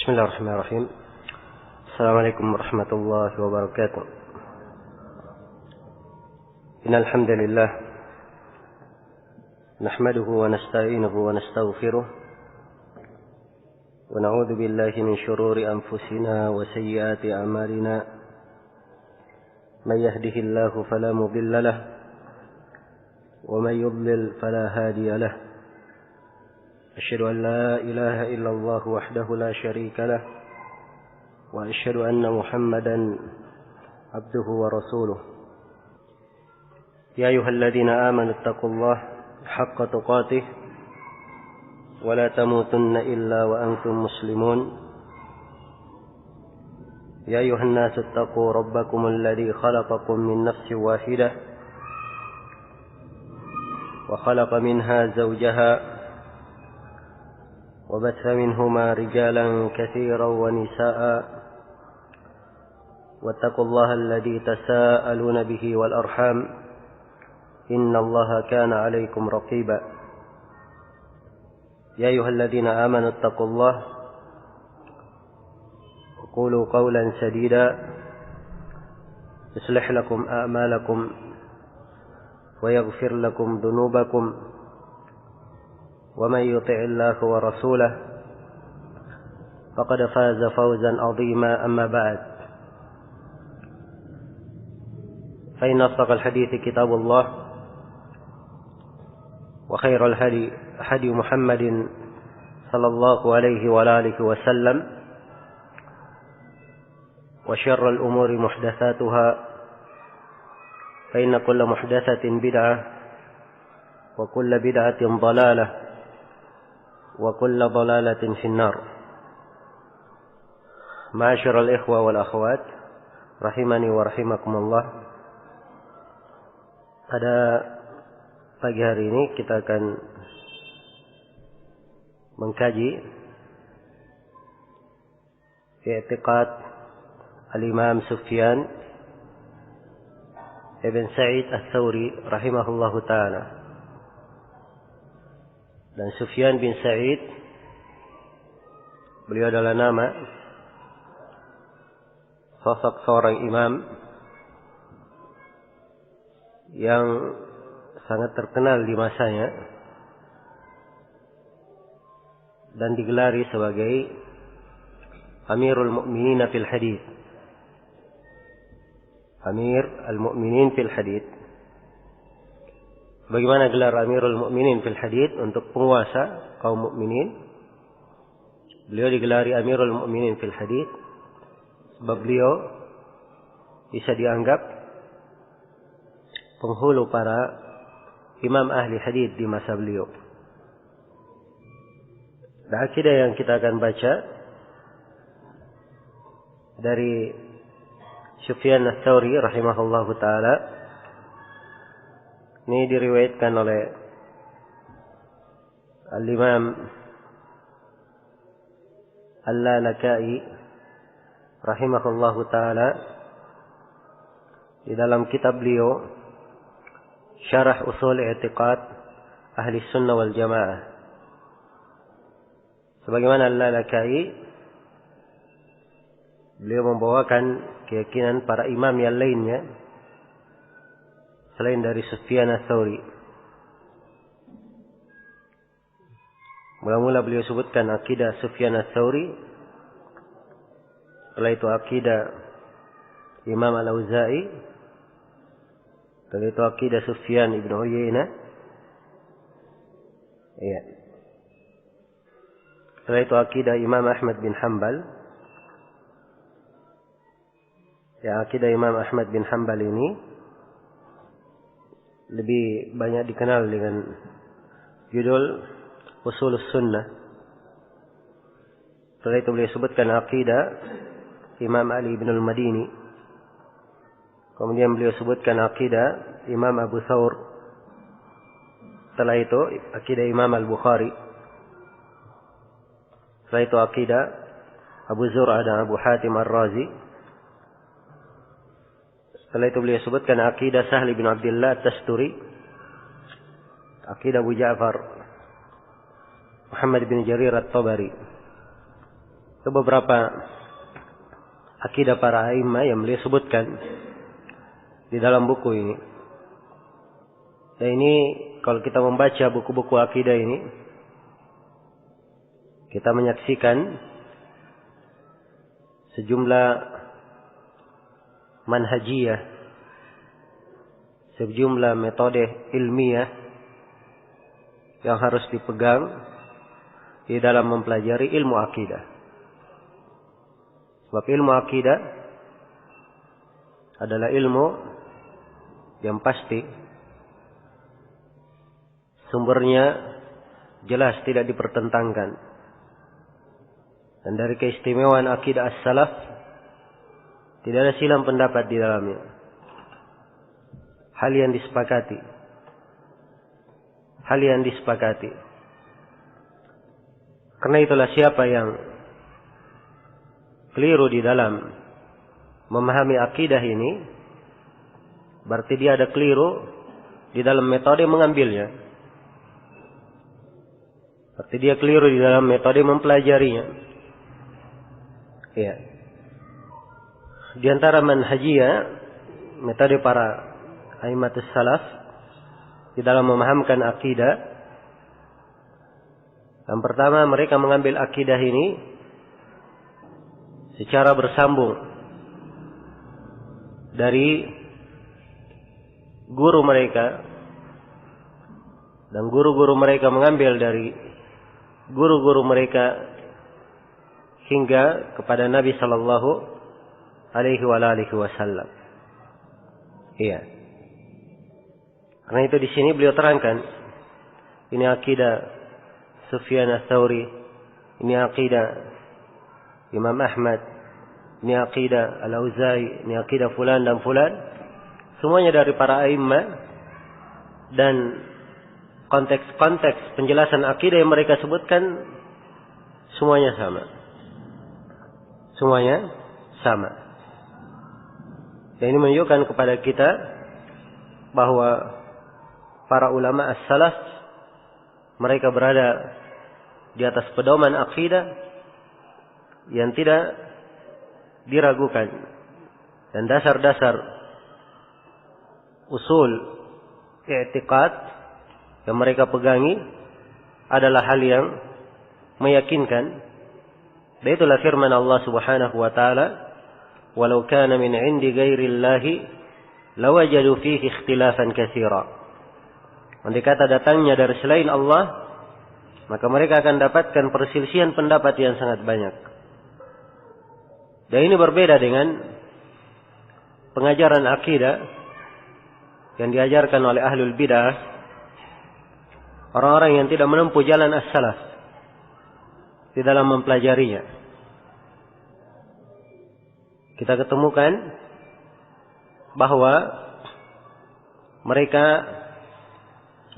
بسم الله الرحمن الرحيم. السلام عليكم ورحمة الله وبركاته. إن الحمد لله نحمده ونستعينه ونستغفره ونعوذ بالله من شرور أنفسنا وسيئات أعمالنا. من يهده الله فلا مضل له ومن يضلل فلا هادي له. أشهد أن لا إله إلا الله وحده لا شريك له وأشهد أن محمدا عبده ورسوله. يا أيها الذين آمنوا اتقوا الله حق تقاته ولا تموتن إلا وأنتم مسلمون. يا أيها الناس اتقوا ربكم الذي خلقكم من نفس واحدة وخلق منها زوجها وبث منهما رجالا كثيرا ونساء واتقوا الله الذي تساءلون به والأرحام إن الله كان عليكم رقيبا. يا أيها الذين آمنوا اتقوا الله وقولوا قولا سديدا يصلح لكم أعمالكم ويغفر لكم ذنوبكم ومن يطع الله ورسوله فقد فاز فوزا عظيما. أما بعد، فإن أصدق الحديث كتاب الله وخير الهدي هدي محمد صلى الله عليه وآله وسلم وشر الأمور محدثاتها فإن كل محدثة بدعة وكل بدعة ضلالة وكل ضلالة في النار. معاشر الإخوة والأخوات rahimani wa rahimakumullah. Pada pagi hari ini kita akan mengkaji i'tiqad al-Imam Sufyan ibn Sa'id al-Thawri rahimahullahu ta'ala. Dan Sufyan bin Sa'id, beliau adalah nama sosok seorang imam yang sangat terkenal di masanya dan digelari sebagai Amirul Mu'minin fil Hadith. Amir al-Mu'minin fil Hadith. Bagaimana gelar Amirul Mu'minin fil Hadith untuk penguasa kaum mukminin? Beliau digelari Amirul Mu'minin fil Hadith sebab beliau bisa dianggap penghulu para imam ahli hadith di masa beliau. Dan akidah yang kita akan baca dari Sufyan ats-Tsauri rahimahullahu ta'ala ini diriwayatkan oleh Al-Imam Al-Lalakai rahimahullahu ta'ala di dalam kitab beliau Syarah Usul I'tiqad Ahli Sunnah wal Jamaah. Sebagaimana Al-Lalakai, beliau membawakan keyakinan para imam yang lainnya selain dari Sufyan ats-Tsauri. Mula-mula beliau sebutkan akidah Sufyan ats-Tsauri, setelah itu akidah Imam Al-Auza'i, setelah itu akidah Sufyan ibn Uyainah, setelah itu akidah Imam Ahmad bin Hanbal. Ya, akidah Imam Ahmad bin Hanbal ini lebih banyak dikenal dengan judul Ushulus Sunnah. Setelah itu beliau sebutkan akidah Imam Ali bin al-Madini. Kemudian beliau sebutkan akidah Imam Abu Thawr. Setelah itu akidah Imam Al-Bukhari. Setelah itu akidah Abu Zur'ah dan Abu Hatim Ar-Razi. Setelah itu beliau sebutkan akidah Sahli bin Abdullah Tasturi, akidah Abu Ja'far Muhammad bin Jarir At-Tabari, Ke beberapa akidah para a'immah yang beliau sebutkan di dalam buku ini. Dan ini kalau kita membaca buku-buku akidah ini, kita menyaksikan sejumlah manhajiyah, sejumlah metode ilmiah yang harus dipegang di dalam mempelajari ilmu akidah. Sebab ilmu akidah adalah ilmu yang pasti sumbernya jelas, tidak dipertentangkan. Dan dari keistimewaan akidah as-salaf, tidak ada silang pendapat di dalamnya. Hal yang disepakati. Hal yang disepakati. Karena itulah siapa yang keliru di dalam memahami akidah ini, berarti dia ada keliru di dalam metode mengambilnya. Berarti dia keliru di dalam metode mempelajarinya. Ya. Di antara manhajiyah, metode para a'immatus salaf di dalam memahamkan akidah, yang pertama, mereka mengambil akidah ini secara bersambung dari guru mereka, dan guru-guru mereka mengambil dari guru-guru mereka hingga kepada Nabi sallallahu alaihi wasallam. Iya. Karena itu di sini beliau terangkan, ini akidah Sufyan ats-Tsauri, ini akidah Imam Ahmad, ini akidah Al-Auza'i, ini akidah fulan dan fulan. Semuanya dari para a'immah, dan konteks penjelasan akidah yang mereka sebutkan semuanya sama. Semuanya sama. Dan ini menunjukkan kepada kita bahwa para ulama as-salaf, mereka berada di atas pedoman akidah yang tidak diragukan, dan dasar-dasar usul i'tiqad yang mereka pegangi adalah hal yang meyakinkan. Dan itulah firman Allah Subhanahu wa taala, "Walau kana min 'indi ghairillahi lawajadu fihi ikhtilafan katsira." Andai kata datangnya dari selain Allah, maka mereka akan dapatkan perselisihan pendapat yang sangat banyak. Dan ini berbeda dengan pengajaran akidah yang diajarkan oleh ahlul bidah, orang-orang yang tidak menempuh jalan as-salaf di dalam mempelajarinya. Kita ketemukan bahwa mereka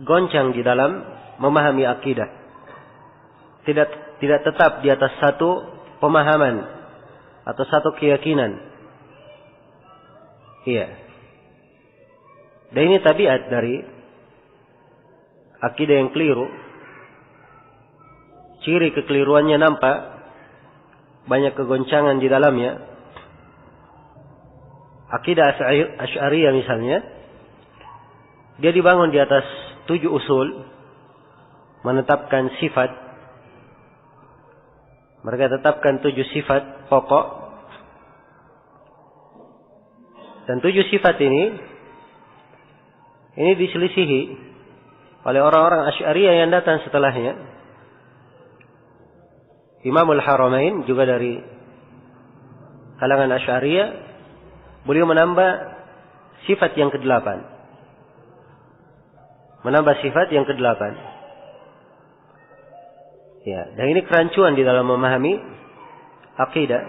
goncang di dalam memahami akidah. Tidak tetap di atas satu pemahaman atau satu keyakinan. Iya. Dan ini tabiat dari akidah yang keliru. Ciri kekeliruannya nampak, banyak kegoncangan di dalamnya. Akidah Asy'ariyah misalnya, dia dibangun di atas 7 usul, menetapkan sifat. Mereka tetapkan 7 sifat pokok, dan 7 sifat ini diselisihi oleh orang-orang Asy'ariyah yang datang setelahnya. Imamul Haramain juga dari kalangan Asy'ariyah, beliau menambah sifat yang ke-8. Menambah sifat yang ke-8. Ya, dan ini kerancuan di dalam memahami akidah.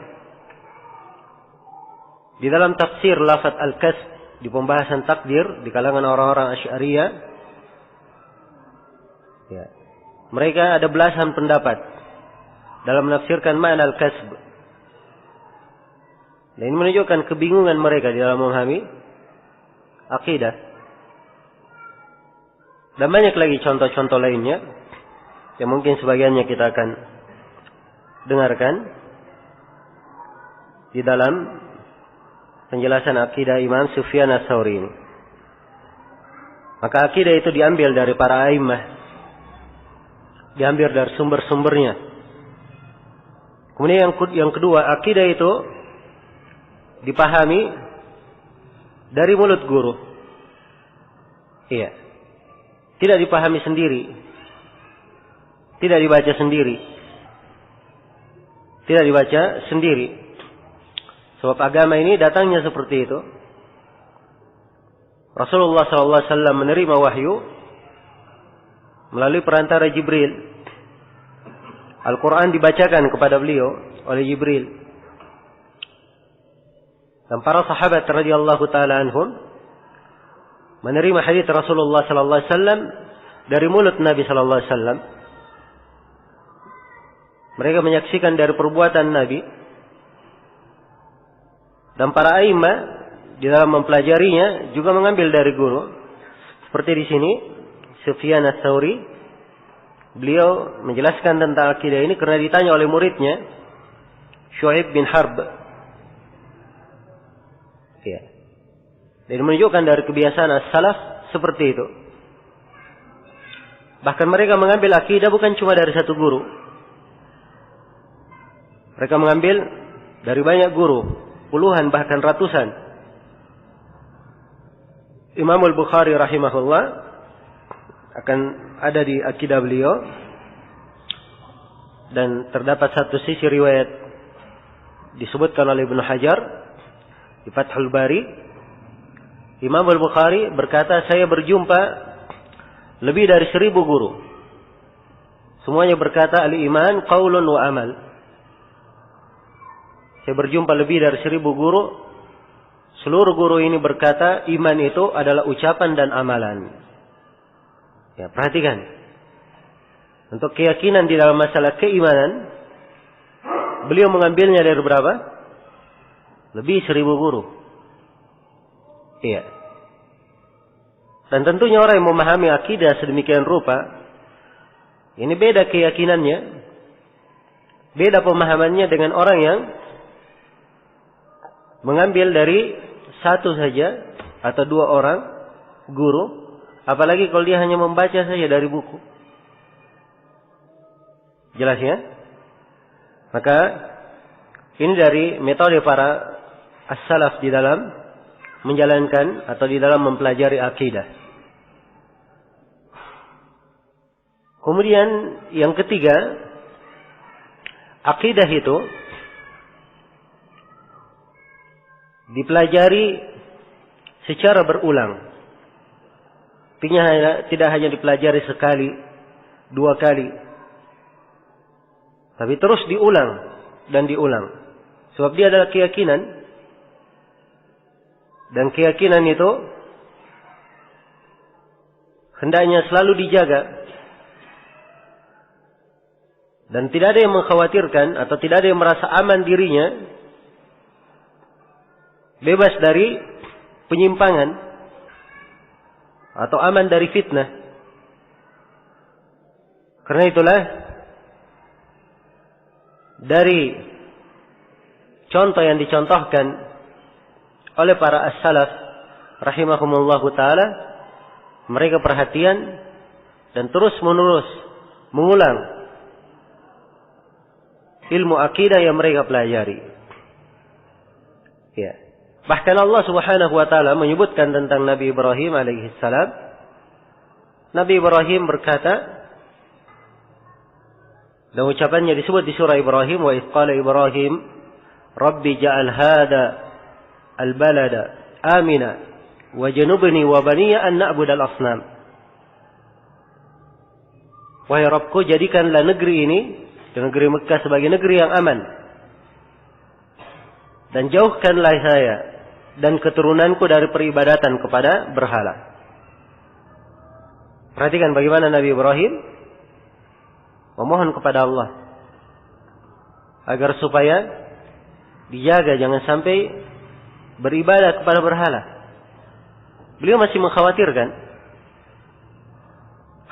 Di dalam tafsir lafaz al-kasb, di pembahasan takdir di kalangan orang-orang Asy'ariyah, ya, mereka ada belasan pendapat dalam menafsirkan makna al-kasb. Dan ini menunjukkan kebingungan mereka di dalam memahami akidah. Dan banyak lagi contoh-contoh lainnya yang mungkin sebagiannya kita akan dengarkan. di dalam penjelasan akidah Imam Sufyan Ats-Tsauri ini. Maka akidah itu diambil dari para a'immah, diambil dari sumber-sumbernya. Kemudian yang kedua, akidah itu dipahami dari mulut guru. Iya. Tidak dipahami sendiri. Tidak dibaca sendiri. Tidak dibaca sendiri. Sebab agama ini datangnya seperti itu. Rasulullah SAW menerima wahyu melalui perantara Jibril. Al-Quran dibacakan kepada beliau oleh Jibril. Dan para sahabat radhiyallahu taala anhum menerima hadits Rasulullah SAW dari mulut Nabi SAW. Mereka menyaksikan dari perbuatan Nabi. Dan para a'immah di dalam mempelajarinya juga mengambil dari guru. Seperti di sini Sufyan Ats-Tsauri, beliau menjelaskan tentang akidah ini karena ditanya oleh muridnya Syu'aib bin Harb. Ya. Dan menunjukkan dari kebiasaan as-salaf seperti itu. Bahkan mereka mengambil akidah bukan cuma dari satu guru. Mereka mengambil dari banyak guru, puluhan bahkan ratusan. Imam Al-Bukhari rahimahullah akan ada di akidah beliau. Dan terdapat satu sisi riwayat disebutkan oleh Ibnu Hajar di Fathul Bari. Imam Al-Bukhari berkata, saya berjumpa lebih dari 1000 guru. Semuanya berkata al-iman qaulun wa amal. Saya berjumpa lebih dari 1000 guru. Seluruh guru ini berkata iman itu adalah ucapan dan amalan. Ya, perhatikan. Untuk keyakinan di dalam masalah keimanan, beliau mengambilnya dari berapa? Lebih 1000 guru. Iya. Dan tentunya orang yang memahami akidah sedemikian rupa, ini beda keyakinannya, beda pemahamannya dengan orang yang mengambil dari satu saja atau 2 orang guru, apalagi kalau dia hanya membaca saja dari buku. Jelas ya? Maka ini dari metode para as-salaf di dalam menjalankan atau di dalam mempelajari akidah. Kemudian yang ketiga, akidah itu dipelajari secara berulang. Artinya tidak hanya dipelajari sekali, 2 kali, tapi terus diulang dan diulang. Sebab dia adalah keyakinan. Dan keyakinan itu hendaknya selalu dijaga. Dan tidak ada yang mengkhawatirkan atau tidak ada yang merasa aman dirinya bebas dari penyimpangan atau aman dari fitnah. Karena itulah dari contoh yang dicontohkan oleh para as-salaf rahimahumullahu ta'ala, mereka perhatian dan terus menerus mengulang ilmu akidah yang mereka pelajari. Ya. Bahkan Allah Subhanahu wa taala menyebutkan tentang Nabi Ibrahim alaihi salam. Nabi Ibrahim berkata, dan ucapannya disebut di surah Ibrahim, wa idh qala Ibrahim Rabbi ja'al hada al-balada amina wajnubni wa baniya an na'budal asnam. Wahai Rabbku, jadikanlah negeri ini, negeri Mekah, sebagai negeri yang aman, dan jauhkanlah saya dan keturunanku dari peribadatan kepada berhala. Perhatikan bagaimana Nabi Ibrahim memohon kepada Allah agar supaya dijaga jangan sampai beribadah kepada berhala. Beliau masih mengkhawatirkan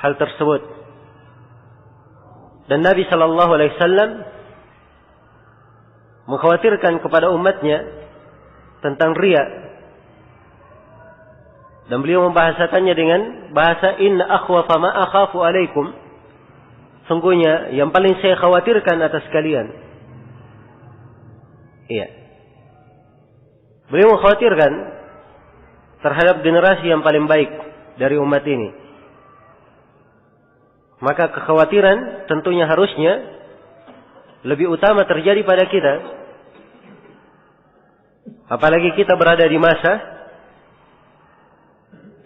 hal tersebut. Dan Nabi sallallahu alaihi wasallam mengkhawatirkan kepada umatnya tentang riya. Dan beliau membahasakannya dengan bahasa inna akhwafa ma akhafu alaikum. Sungguhnya yang paling saya khawatirkan atas kalian. Iya. Beliau mengkhawatirkan terhadap generasi yang paling baik dari umat ini. Maka kekhawatiran tentunya harusnya lebih utama terjadi pada kita. Apalagi kita berada di masa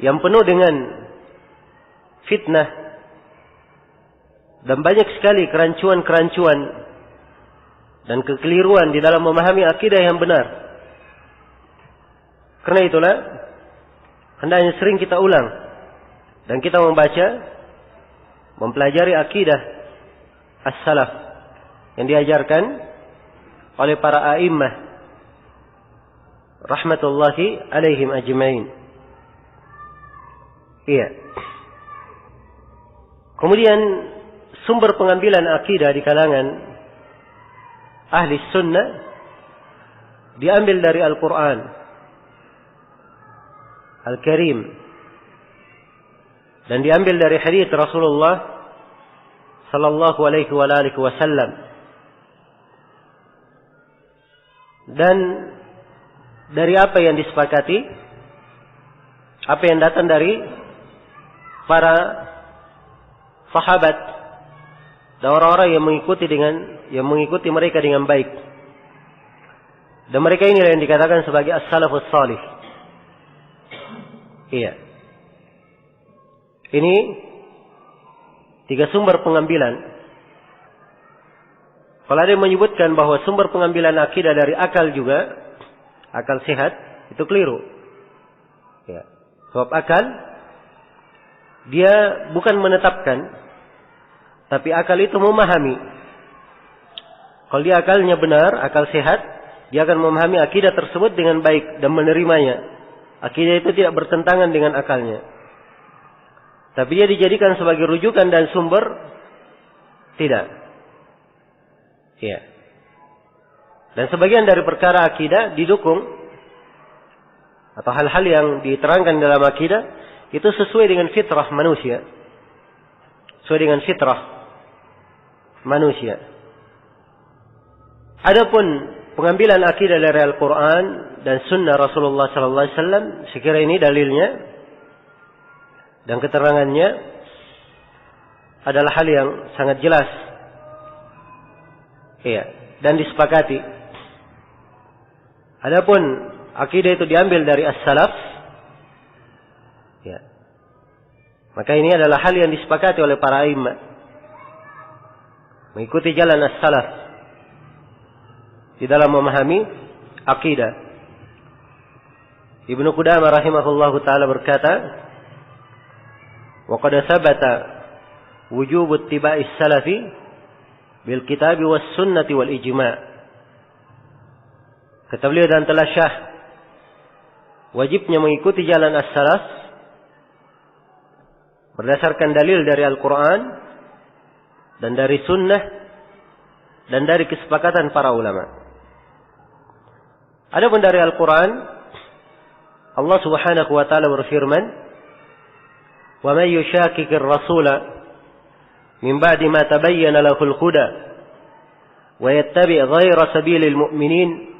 yang penuh dengan fitnah dan banyak sekali kerancuan-kerancuan dan kekeliruan di dalam memahami akidah yang benar. Karena itulah hendaknya sering kita ulang dan kita membaca, mempelajari akidah as-salaf yang diajarkan oleh para a'immah rahmatullahi alaihim ajma'in. Iya. Kemudian sumber pengambilan akidah di kalangan ahli sunnah diambil dari Al-Quran Al-Karim dan diambil dari hadits Rasulullah sallallahu alaihi wasallam. Dan dari apa yang disepakati, apa yang datang dari para sahabat dan orang-orang yang mengikuti mereka dengan baik. Dan mereka inilah yang dikatakan sebagai as-salafus salih. Iya. Ini 3 sumber pengambilan. Kalau ada yang menyebutkan bahwa sumber pengambilan akidah dari akal juga, akal sehat, itu keliru. Ya. Sebab akal dia bukan menetapkan, tapi akal itu memahami. Kalau dia akalnya benar, akal sehat, dia akan memahami akidah tersebut dengan baik dan menerimanya. Akidah itu tidak bertentangan dengan akalnya. Tapi dia dijadikan sebagai rujukan dan sumber, tidak. Ya. Dan sebagian dari perkara akidah didukung, atau hal-hal yang diterangkan dalam akidah, itu sesuai dengan fitrah manusia. Sesuai dengan fitrah manusia. Adapun pengambilan akidah dari Al-Quran dan Sunnah Rasulullah sallallahu alaihi wasallam, sekira ini dalilnya dan keterangannya adalah hal yang sangat jelas. Iya, dan disepakati. Adapun akidah itu diambil dari as-salaf, ya. Maka ini adalah hal yang disepakati oleh para imam, mengikuti jalan as-salaf di dalam memahami akidah. Ibnu Qudamah rahimahullahu taala berkata, "Wa qad sabata wujub ittiba'is salafi bil kitabi was sunnati wal ijma'." Kata beliau, dan telah syah wajibnya mengikuti jalan as-salaf berdasarkan dalil dari Al-Quran dan dari sunnah dan dari kesepakatan para ulama. Adapun dari Al-Quran, Allah Subhanahu wa taala berfirman, "Wa may yushaqiqir rasula min ba'di ma tabayyana lahul huda wa yattabi' ghayra sabilil mu'minin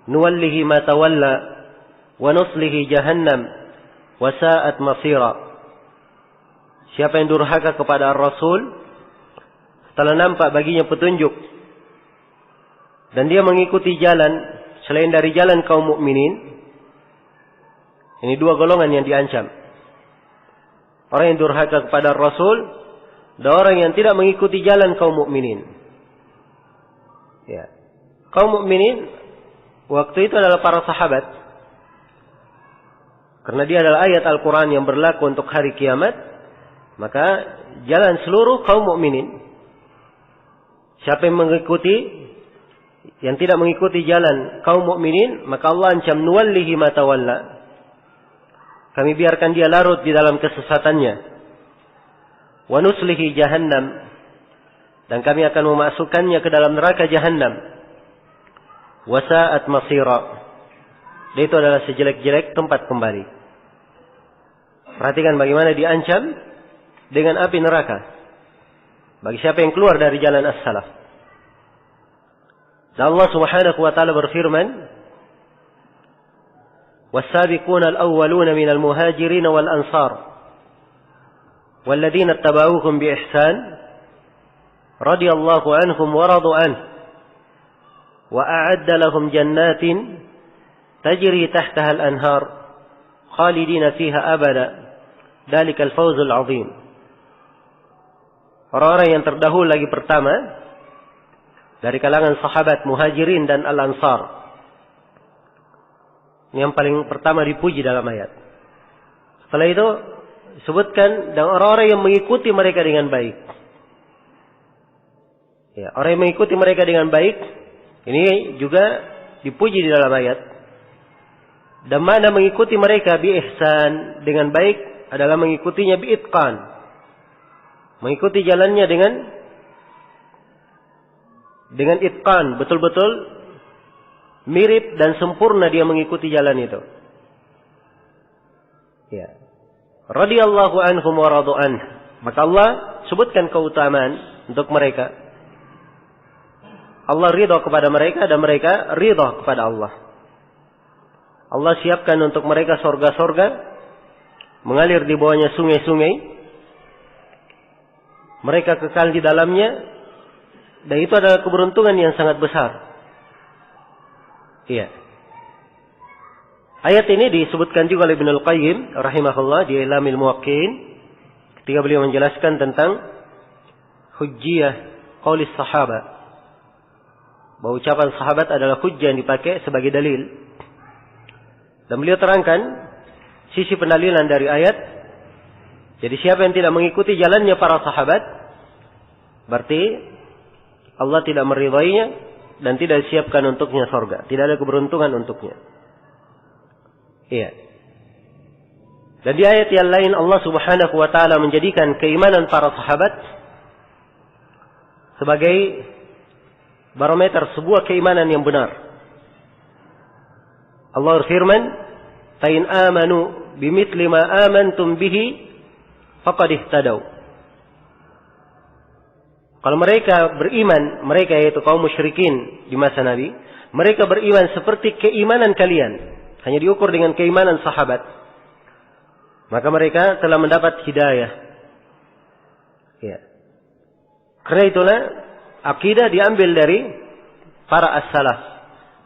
nuwallihi ma tawalla wa nuslihi jahannam wa sa'at masira." Siapa yang durhaka kepada Rasul setelah nampak baginya petunjuk dan dia mengikuti jalan selain dari jalan kaum mukminin, ini 2 golongan yang diancam. Orang yang durhaka kepada Rasul dan orang yang tidak mengikuti jalan kaum mukminin. Ya. Kaum mukminin waktu itu adalah para sahabat. Karena dia adalah ayat Al-Quran yang berlaku untuk hari kiamat, maka jalan seluruh kaum mukminin. Siapa yang tidak mengikuti jalan kaum mukminin, maka Allah ancam nuwallihi ma tawalla. Kami biarkan dia larut di dalam kesesatannya. Wa nuslihi jahannam, dan kami akan memasukkannya ke dalam neraka jahannam. wasa'at masira. Dan itu adalah sejelek-jelek tempat kembali. Perhatikan bagaimana diancam dengan api neraka bagi siapa yang keluar dari jalan as-salaf. Dan Allah Subhanahu wa taala berfirman, "Was-sabiquna al-awwaluna minal muhajirin wal ansar walladzina ittaba'uuhum bi ihsan radhiyallahu anhum wa radu anhu wa a'adda lahum jannatin tajri tahtaha al-anhar khalidina fiha abada dzalikal fawzul 'adzim." Orang-orang yang terdahulu lagi pertama dari kalangan sahabat muhajirin dan al-ansar, yang paling pertama dipuji dalam ayat. Setelah itu sebutkan dan orang-orang yang mengikuti mereka dengan baik. Ya, orang yang mengikuti mereka dengan baik ini juga dipuji di dalam ayat. Dan mana mengikuti mereka bi ihsan dengan baik adalah mengikutinya bi itqan. Mengikuti jalannya dengan itqan, betul-betul mirip dan sempurna dia mengikuti jalan itu. Ya. Radhiyallahu anhum wa radu anhu. Maka Allah sebutkan keutamaan untuk mereka. Allah ridha kepada mereka dan mereka ridha kepada Allah. Allah siapkan untuk mereka surga-surga, mengalir di bawahnya sungai-sungai. Mereka kekal di dalamnya, dan itu adalah keberuntungan yang sangat besar. Iya. Ayat ini disebutkan juga oleh Ibnul Qayyim rahimahullah di Ilamil Muwaqqi'in ketika beliau menjelaskan tentang hujjiyah qaulis sahabat, bahwa ucapan sahabat adalah hujjah yang dipakai sebagai dalil. Dan beliau terangkan sisi pendalilan dari ayat. Jadi siapa yang tidak mengikuti jalannya para sahabat, berarti Allah tidak meridainya dan tidak disiapkan untuknya surga. Tidak ada keberuntungan untuknya. Iya. Dan di ayat yang lain Allah Subhanahu wa taala menjadikan keimanan para sahabat sebagai barometer sebuah keimanan yang benar. Allah berfirman, "Fa in amanu bimithli ma amantum bihi faqad ihtadaw." Kalau mereka beriman, mereka yaitu kaum musyrikin di masa Nabi, mereka beriman seperti keimanan kalian, hanya diukur dengan keimanan sahabat, maka mereka telah mendapat hidayah. Ya. Karena itulah akidah diambil dari para as-salaf,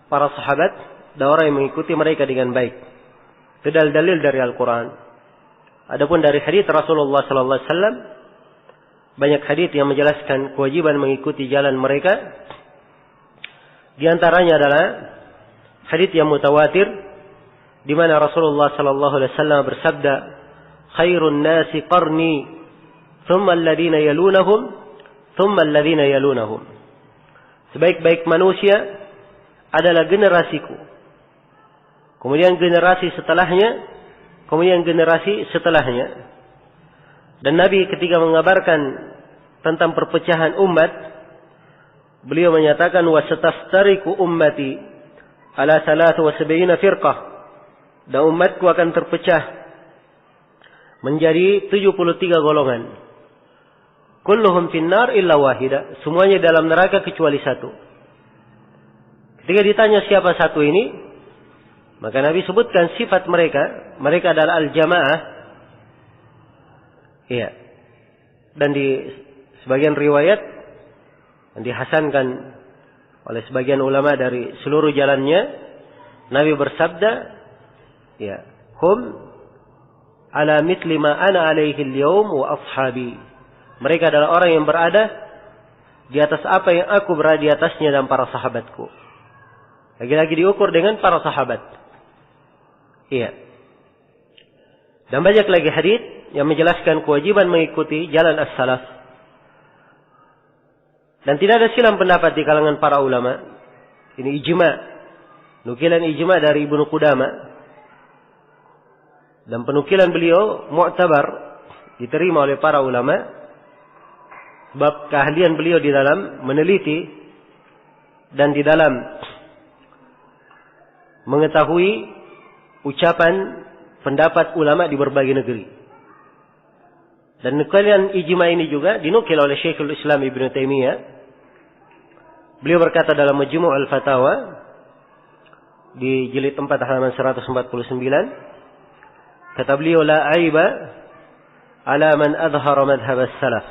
para sahabat dan orang yang mengikuti mereka dengan baik. Itu dalil dari Al-Quran. Adapun dari hadits Rasulullah sallallahu alaihi wasallam, banyak hadits yang menjelaskan kewajiban mengikuti jalan mereka. Di antaranya adalah hadits yang mutawatir di mana Rasulullah sallallahu alaihi wasallam bersabda, "Khairun nasi qarni, thumma alladhina yalunahum, thumma alladhina yalunahum." Sebaik-baik manusia adalah generasiku. Kemudian generasi setelahnya, kemudian generasi setelahnya. Dan Nabi ketika mengabarkan tentang perpecahan umat, beliau menyatakan, "Wasataftariqu ummati ala 73 firqah." Dan umatku akan terpecah menjadi 73 golongan. Kulluhum finnar illa wahida. Semuanya dalam neraka kecuali satu. Ketika ditanya siapa satu ini, maka Nabi sebutkan sifat mereka. Mereka adalah al-jamaah. Iya. Dan di sebagian riwayat yang dihasankan oleh sebagian ulama dari seluruh jalannya, Nabi bersabda, ya, hum ala mithli ma ana alaihi al-yawm wa ashabi. Mereka adalah orang yang berada di atas apa yang aku berada di atasnya dan para sahabatku. Lagi-lagi diukur dengan para sahabat. Iya. Dan banyak lagi hadits yang menjelaskan kewajiban mengikuti jalan as-salaf. Dan tidak ada silang pendapat di kalangan para ulama. Ini ijma'. Nukilan ijma' dari Ibnu Qudamah. Dan penukilan beliau mu'tabar, diterima oleh para ulama. Sebab keahlian beliau di dalam meneliti dan di dalam mengetahui ucapan pendapat ulama di berbagai negeri. Dan nukilan ijma ini juga dinukil oleh Syekhul Islam Ibnu Taimiyah. Beliau berkata dalam Majmu' al-Fatawa di jilid 4 halaman 149, kata beliau, la aiba ala man adhara madhhab as-salaf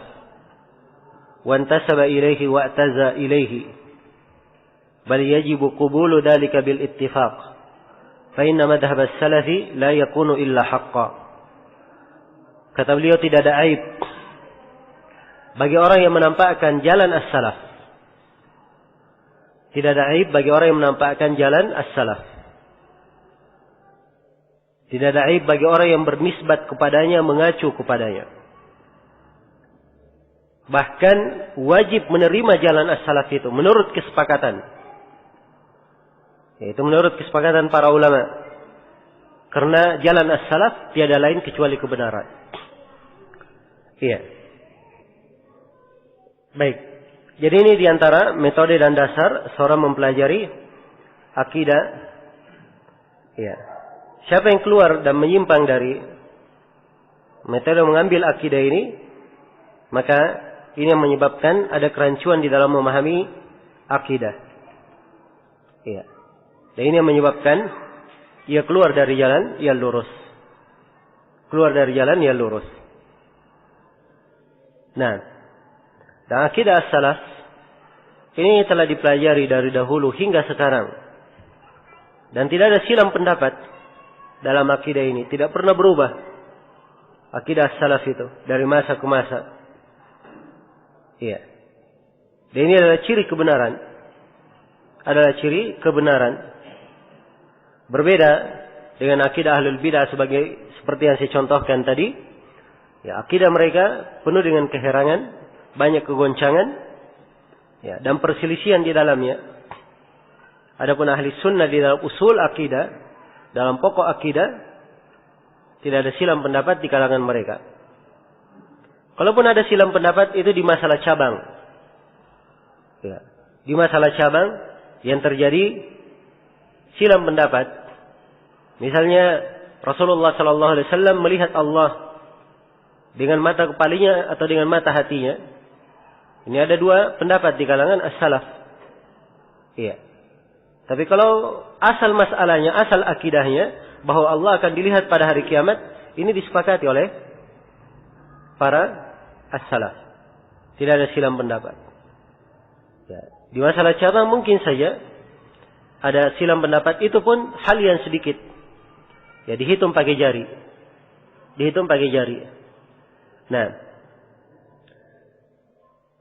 wa intasaba ilayhi wa i'taza ilayhi bal yajibu qubulu dhalika bil ittifaq fa inna madhhab as-salafi la yakunu illa haqqan. Kata beliau, tidak ada aib bagi orang yang menampakkan jalan as-salaf. Tidak ada aib bagi orang yang menampakkan jalan as-salaf. Tidak ada aib bagi orang yang bernisbat kepadanya, mengacu kepadanya. Bahkan wajib menerima jalan as-salaf itu menurut kesepakatan. Yaitu menurut kesepakatan para ulama. Karena jalan as-salaf tiada lain kecuali kebenaran. Iya. Baik. Jadi ini diantara metode dan dasar seorang mempelajari akidah. Iya. Siapa yang keluar dan menyimpang dari metode mengambil akidah ini, maka ini yang menyebabkan ada kerancuan di dalam memahami akidah. Iya. Dan ini yang menyebabkan ia keluar dari jalan yang lurus. Keluar dari jalan yang lurus. Nah, dan akidah as-salaf ini telah dipelajari dari dahulu hingga sekarang. Dan tidak ada silang pendapat dalam akidah ini. Tidak pernah berubah akidah as-salaf itu dari masa ke masa. Iya. Dan ini adalah ciri kebenaran. Adalah ciri kebenaran. Berbeda dengan akidah ahlul bidah seperti yang saya contohkan tadi. Ya, akidah mereka penuh dengan keherangan, banyak kegoncangan, ya, dan perselisihan di dalamnya. Adapun ahli sunnah di dalam usul akidah, dalam pokok akidah, tidak ada silang pendapat di kalangan mereka. Kalaupun ada silang pendapat itu di masalah cabang. Ya, di masalah cabang yang terjadi silang pendapat. Misalnya Rasulullah sallallahu alaihi wasallam melihat Allah dengan mata kepalanya atau dengan mata hatinya. Ini ada dua pendapat di kalangan as-salaf. Iya. Tapi kalau asal masalahnya, asal akidahnya bahwa Allah akan dilihat pada hari kiamat, ini disepakati oleh para as-salaf. Tidak ada silang pendapat. Ya. Di masalah cabang mungkin saja ada silang pendapat, itu pun hal yang sedikit. Ya, dihitung pakai jari. Dihitung pakai jari. Nah,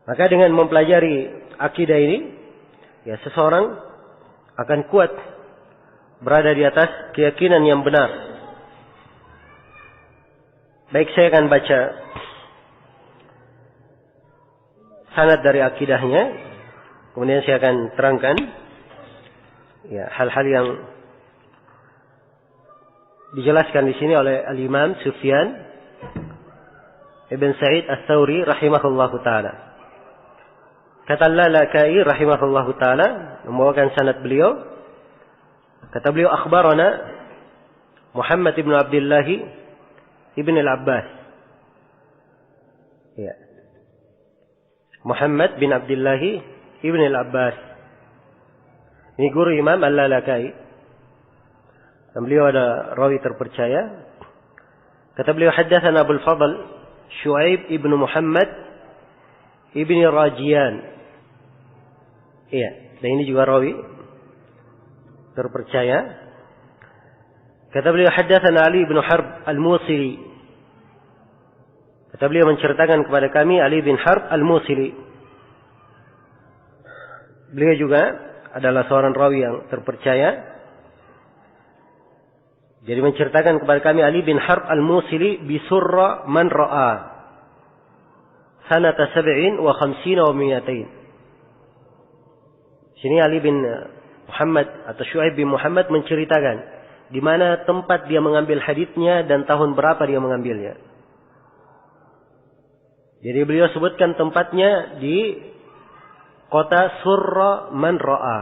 maka dengan mempelajari akidah ini, ya, seseorang akan kuat berada di atas keyakinan yang benar. Baik, saya akan baca sanad dari akidahnya, kemudian saya akan terangkan ya hal-hal yang dijelaskan di sini oleh Al-Imam Sufyan Ibn Sa'id Ats-Tsauri rahimahullahu ta'ala. Kata Al-Lalakai rahimahullahu ta'ala, membawakan sanad beliau. Kata beliau, akhbarana Muhammad ibn Abdullah ibn al-Abbas. Ya. Muhammad bin Abdullah ibn al-Abbas. Ini guru Imam Al-Lalakai. Dan beliau ada rawi terpercaya. Kata beliau, haddatsana Abul Fadl Syuaib ibn Muhammad ibn Rajian. Iya, dan ini juga rawi terpercaya. Kata beliau, haddatsana Ali bin Harb al-Musili. Kata beliau menceritakan kepada kami Ali bin Harb al-Musili. Beliau juga adalah seorang rawi yang terpercaya. Jadi menceritakan kepada kami Ali bin Harb al-Musili bisurra man ra'a sanata 57 wa 200. Sini Ali bin Muhammad atau Syuaib bin Muhammad menceritakan di mana tempat dia mengambil haditsnya dan tahun berapa dia mengambilnya. Jadi beliau sebutkan tempatnya di kota Surra man ra'a.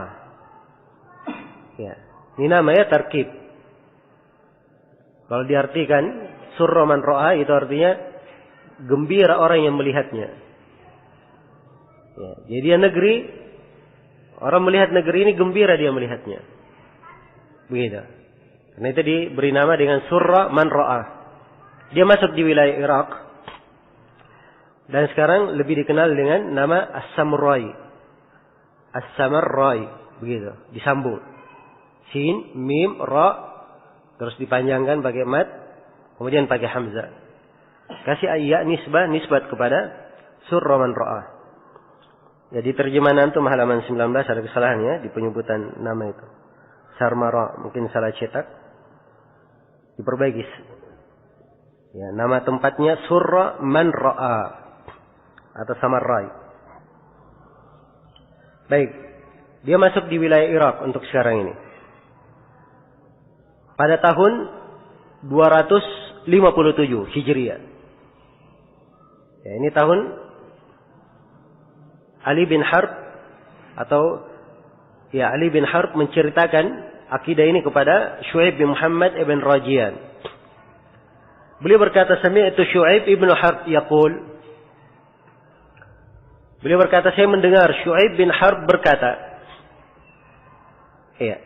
Ya. Ini namanya tarkib. Kalau diartikan surra man ra'a itu artinya gembira orang yang melihatnya. Ya, jadi dia negeri, orang melihat negeri ini gembira dia melihatnya. Begitu. Karena itu diberi nama dengan surra man ra'a. Dia masuk di wilayah Irak. Dan sekarang lebih dikenal dengan nama As-Samarrai. As-Samarrai. Begitu. Disambung. Sin, mim, ra. Terus dipanjangkan pakai mad. Kemudian pakai hamzah. Kasih ayat nisbat kepada surra man ra'a. Jadi terjemahan antum halaman 19 ada kesalahannya di penyebutan nama itu. Sarmara, mungkin salah cetak. Diperbaiki. Ya, nama tempatnya surra man ra'a atau Samarrai. Baik. Dia masuk di wilayah Irak untuk sekarang ini. Pada tahun 257 Hijriah. Ya, ini tahun Ali bin Harb atau ya Ali bin Harb menceritakan akidah ini kepada Syuaib bin Muhammad ibn Rajian. Beliau berkata, sami'tu Syuaib ibn Harb yaqul. Beliau berkata, saya mendengar Syuaib bin Harb berkata. Iya.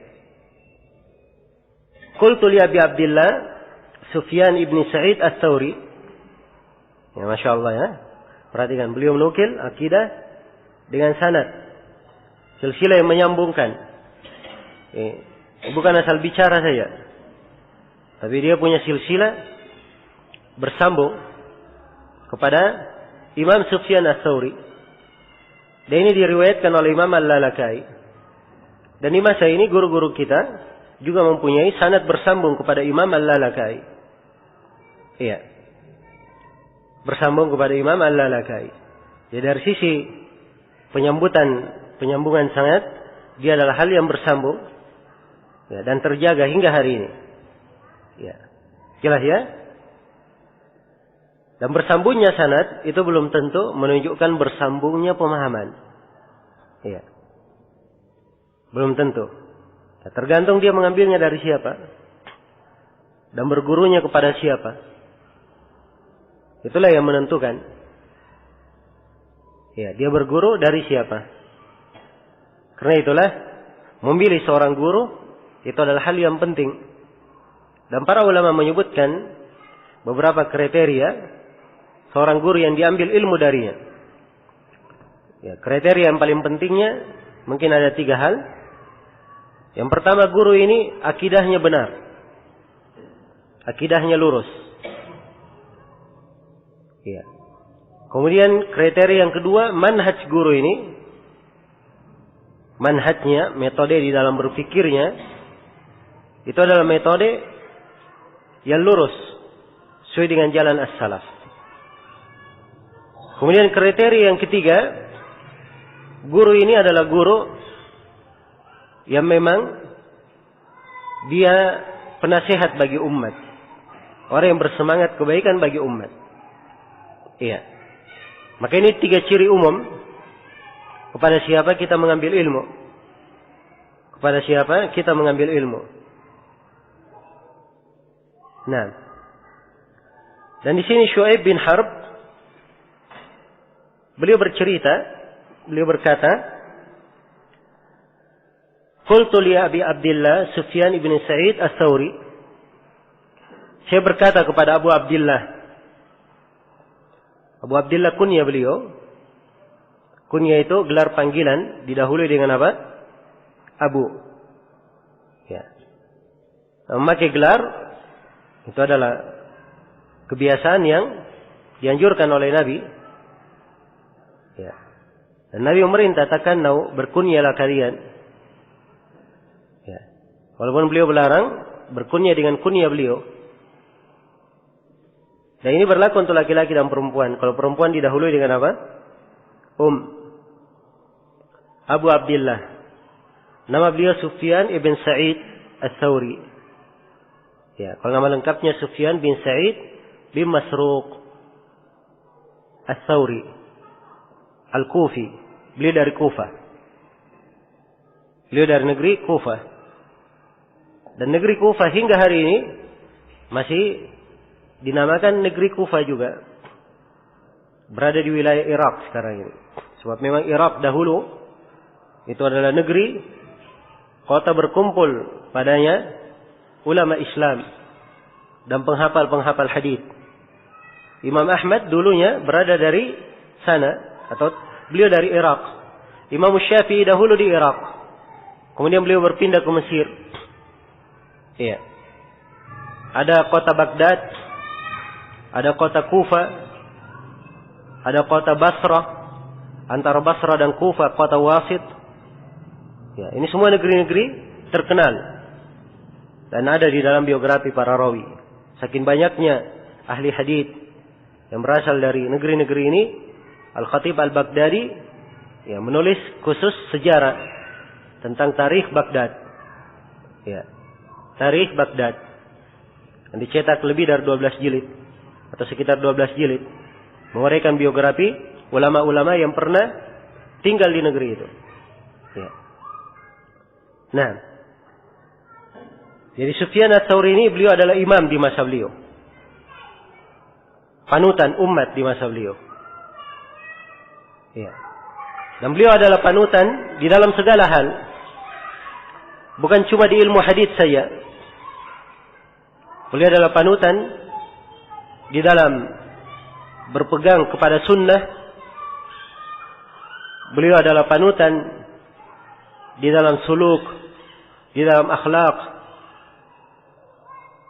Qultu li Abi Abdillah Sufyan ibn Sa'id Ats-Tsauri. Ya, Masya Allah ya. Perhatikan, beliau menukil akidah dengan sanad, silsilah yang menyambungkan. Bukan asal bicara saja, tapi dia punya silsilah bersambung kepada Imam Sufyan Ats-Tsauri. Dan ini diriwayatkan oleh Imam Al-Lalakai. Dan di masa ini guru-guru kita juga mempunyai sanad bersambung kepada Imam Al-Lalakai. Iya, bersambung kepada Imam Al-Lalakai. Jadi dari sisi penyambungan sanad, dia adalah hal yang bersambung ya, dan terjaga hingga hari ini. Ya. Jelas ya? Dan bersambungnya sanad itu belum tentu menunjukkan bersambungnya pemahaman. Ya. Belum tentu. Ya, tergantung dia mengambilnya dari siapa dan bergurunya kepada siapa. Itulah yang menentukan. Ya, dia berguru dari siapa? Karena itulah memilih seorang guru itu adalah hal yang penting. Dan para ulama menyebutkan beberapa kriteria seorang guru yang diambil ilmu darinya. Ya, kriteria yang paling pentingnya mungkin ada 3 hal. Yang pertama, guru ini akidahnya benar. Akidahnya lurus. Ya. Kemudian kriteria yang kedua, manhaj guru ini, manhajnya, metode di dalam berpikirnya, itu adalah metode yang lurus, sesuai dengan jalan as-salaf. Kemudian kriteria yang ketiga, guru ini adalah guru yang memang dia penasehat bagi umat, orang yang bersemangat kebaikan bagi umat. Iya. Maka ini 3 ciri umum kepada siapa kita mengambil ilmu. Kepada siapa kita mengambil ilmu. Nah. Dan di sini Syuaib bin Harb beliau bercerita, beliau berkata, Qultu li Abi Abdillah Sufyan ibn Sa'id Ats-Tsauri. Saya berkata kepada Abu Abdillah. Abu Abdillah kunya beliau. Kunya itu gelar panggilan, didahului dengan apa? Abu. Ya. Memakai gelar itu adalah kebiasaan yang dianjurkan oleh Nabi. Ya. Dan Nabi memerintah, takannau, berkunyalah kalian. Ya. Walaupun beliau melarang, berkunya dengan kunya beliau. Dan ini berlaku untuk laki-laki dan perempuan. Kalau perempuan didahului dengan apa? Abu Abdillah. Nama beliau Sufyan ibn Sa'id Ats-Tsauri. Ya, kalau nama lengkapnya Sufyan bin Sa'id bin Masruq Ats-Tsauri Al-Kufi. Beliau dari Kufah. Beliau dari negeri Kufah. Dan negeri Kufah hingga hari ini masih dinamakan negeri Kufah juga. Berada di wilayah Irak sekarang ini. Sebab memang Irak dahulu itu adalah negeri, kota berkumpul padanya ulama Islam dan penghafal-penghafal hadis. Imam Ahmad dulunya berada dari sana, atau beliau dari Irak. Imam Syafi'i dahulu di Irak. Kemudian beliau berpindah ke Mesir. Iya. Ada kota Baghdad, ada kota Kufa, ada kota Basrah, antara Basrah dan Kufa kota Wasit. Ya, ini semua negeri-negeri terkenal dan ada di dalam biografi para rawi. Saking banyaknya ahli hadis yang berasal dari negeri-negeri ini, Al-Khatib Al-Baghdadi ya menulis khusus sejarah tentang tarikh Baghdad. Ya. Tarikh Baghdad. Yang dicetak lebih dari 12 jilid atau sekitar 12 jilid, menguraikan biografi ulama-ulama yang pernah tinggal di negeri itu. Ya. Nah, jadi Sufyan Ats-Tsauri ini beliau adalah imam di masa beliau, panutan umat di masa beliau. Ya. Dan beliau adalah panutan di dalam segala hal, bukan cuma di ilmu hadis saja. Beliau adalah panutan di dalam berpegang kepada sunnah. Beliau adalah panutan di dalam suluk, di dalam akhlak.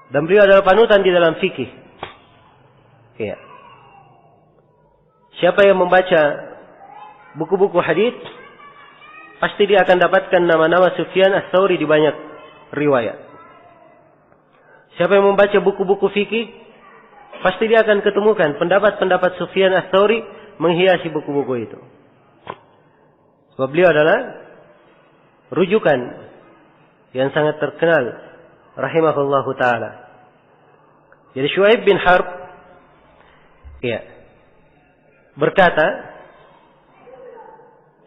Dan beliau adalah panutan di dalam fikih. Ya. Siapa yang membaca buku-buku hadis, pasti dia akan dapatkan nama-nama Sufyan Ats-Tsauri di banyak riwayat. Siapa yang membaca buku-buku fikih, pasti dia akan ketemukan pendapat-pendapat Sufyan Ats-Tsauri menghiasi buku-buku itu. Sebab beliau adalah rujukan yang sangat terkenal, rahimahullahu ta'ala. Jadi Syuaib bin Harb ya, berkata,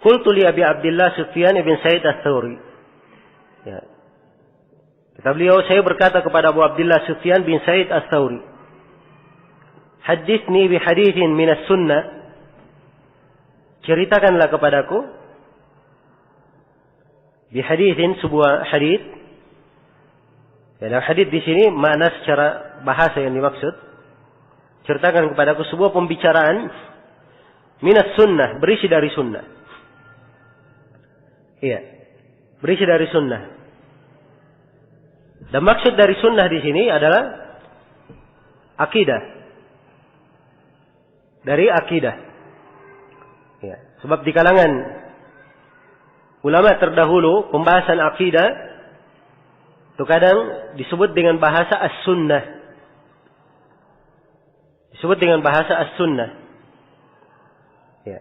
Qultu li Abi Abdillah Sufyan bin Sa'id Ats-Tsauri. Ya. Kata beliau, saya berkata kepada Abu Abdillah Sufyan bin Sa'id Ats-Tsauri, Hadithni bi hadithin minas sunnah. Ceritakanlah kepadaku bi hadithin, sebuah hadith. Ya, dan hadith di sini makna secara bahasa yang dimaksud. Ceritakan kepadaku sebuah pembicaraan minas sunnah, berisi dari sunnah. Iya, berisi dari sunnah. Dan maksud dari sunnah di sini adalah akidah. Dari akidah. Ya, sebab di kalangan ulama terdahulu pembahasan akidah itu kadang disebut dengan bahasa as-sunnah. Disebut dengan bahasa as-sunnah. Ya.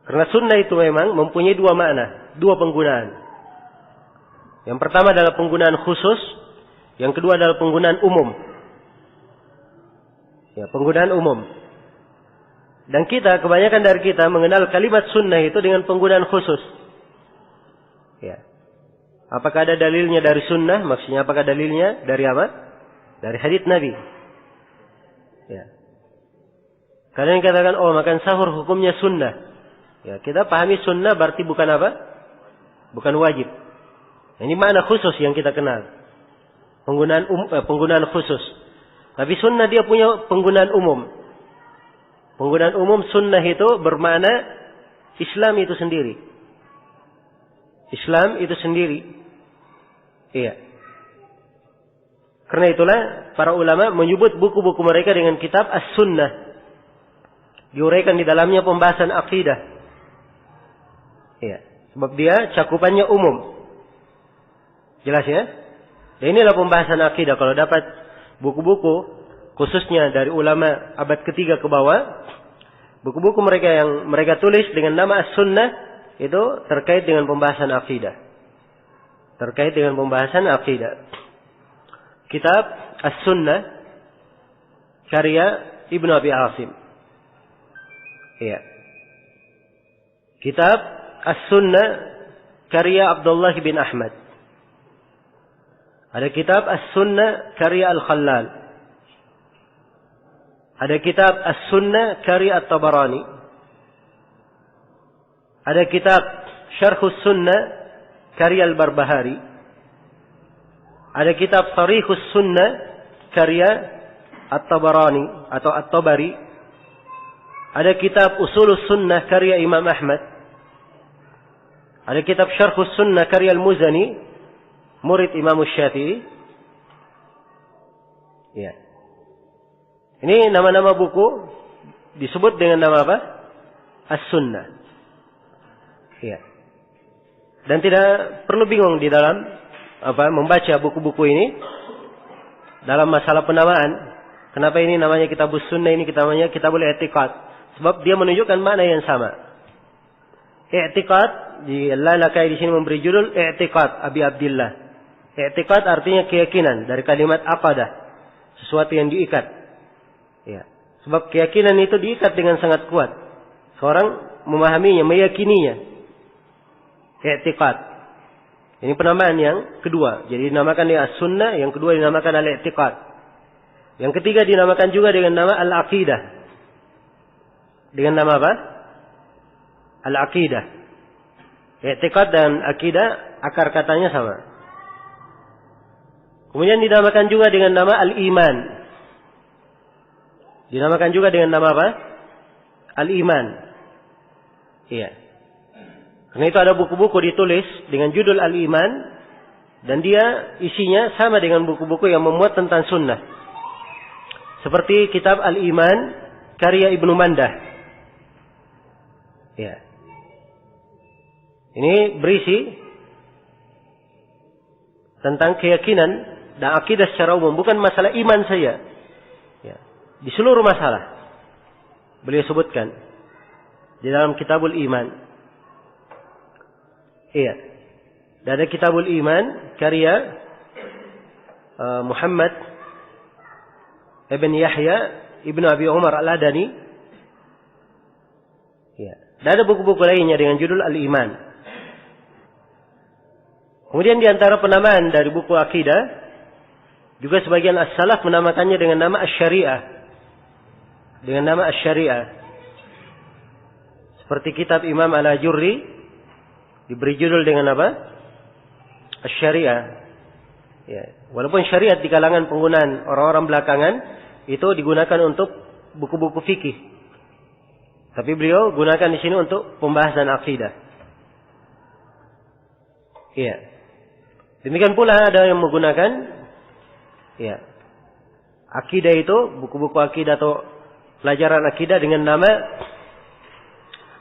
Karena sunnah itu memang mempunyai dua makna, dua penggunaan. Yang pertama adalah penggunaan khusus, yang kedua adalah penggunaan umum. Ya, penggunaan umum. Dan kita, kebanyakan dari kita mengenal kalimat sunnah itu dengan penggunaan khusus. Ya. Apakah ada dalilnya dari sunnah? Maksudnya apakah dalilnya dari apa? Dari hadits Nabi. Ya. Kalian katakan, oh makan sahur hukumnya sunnah. Ya, kita pahami sunnah berarti bukan apa? Bukan wajib. Ini makna khusus yang kita kenal. Penggunaan khusus. Tapi sunnah dia punya penggunaan umum. Penggunaan umum sunnah itu bermakna Islam itu sendiri. Islam itu sendiri. Iya. Karena itulah para ulama menyebut buku-buku mereka dengan kitab As-Sunnah. Diuraikan di dalamnya pembahasan akidah. Iya. Sebab dia cakupannya umum. Jelas ya? Dan inilah pembahasan akidah. Kalau dapat buku-buku, khususnya dari ulama abad ketiga ke bawah, buku-buku mereka yang mereka tulis dengan nama As-Sunnah, itu terkait dengan pembahasan akidah. Terkait dengan pembahasan akidah. Kitab As-Sunnah, karya Ibnu Abi Asim. Iya. Kitab As-Sunnah, karya Abdullah bin Ahmad. Ada kitab As-Sunnah karya Al-Khallal. Ada kitab As-Sunnah karya At-Tabarani. Ada kitab Syarhus Sunnah karya Al-Barbahari. Ada kitab Tarikhus Sunnah karya At-Tabarani atau At-Tabari. Ada kitab Usulus Sunnah karya Imam Ahmad. Ada kitab Syarhus Sunnah karya Al-Muzani, murid Imam Syafi'i. Ya. Ini nama-nama buku disebut dengan nama apa? As-Sunnah. Ya. Dan tidak perlu bingung di dalam membaca buku-buku ini dalam masalah penamaan. Kenapa ini namanya Kitabus Sunnah, ini namanya Kitabul I'tiqad? Sebab dia menunjukkan makna yang sama. I'tiqad di Lalakai di sini memberi judul I'tiqad Abi Abdillah. I'tiqad artinya keyakinan dari kalimat aqadah, sesuatu yang diikat. Ya. Sebab keyakinan itu diikat dengan sangat kuat. Seorang memahaminya, meyakininya. I'tiqad. Ini penamaan yang kedua. Jadi dinamakan dia As-Sunnah, yang kedua dinamakan Al-I'tiqad. Yang ketiga dinamakan juga dengan nama Al-Aqidah. Dengan nama apa? Al-Aqidah. I'tiqad dan akidah akar katanya sama. Kemudian dinamakan juga dengan nama Al-Iman. Dinamakan juga dengan nama apa? Al-Iman. Iya. Karena itu ada buku-buku ditulis dengan judul Al-Iman. Dan dia isinya sama dengan buku-buku yang memuat tentang sunnah. Seperti kitab Al-Iman karya Ibnu Mandah. Ya. Ini berisi tentang keyakinan dan akidah secara umum, bukan masalah iman saja. Ya. Di seluruh masalah beliau sebutkan di dalam Kitabul Iman. Iya. Dan ada Kitabul Iman karya Muhammad Ibn Yahya Ibn Abi Umar Al-Adani. Ya. Dan ada buku-buku lainnya dengan judul Al-Iman. Kemudian di antara penamaan dari buku akidah, juga sebagian as-salaf menamakannya dengan nama Asy-Syari'ah. Dengan nama Asy-Syari'ah. Seperti kitab Imam Al-Ajurri diberi judul dengan apa? Asy-Syari'ah. Ya. Walaupun syariat di kalangan penggunaan orang-orang belakangan itu digunakan untuk buku-buku fikih. Tapi beliau gunakan di sini untuk pembahasan akidah. Iya. Demikian pula ada yang menggunakan ya, akidah itu, buku-buku akidah atau pelajaran akidah dengan nama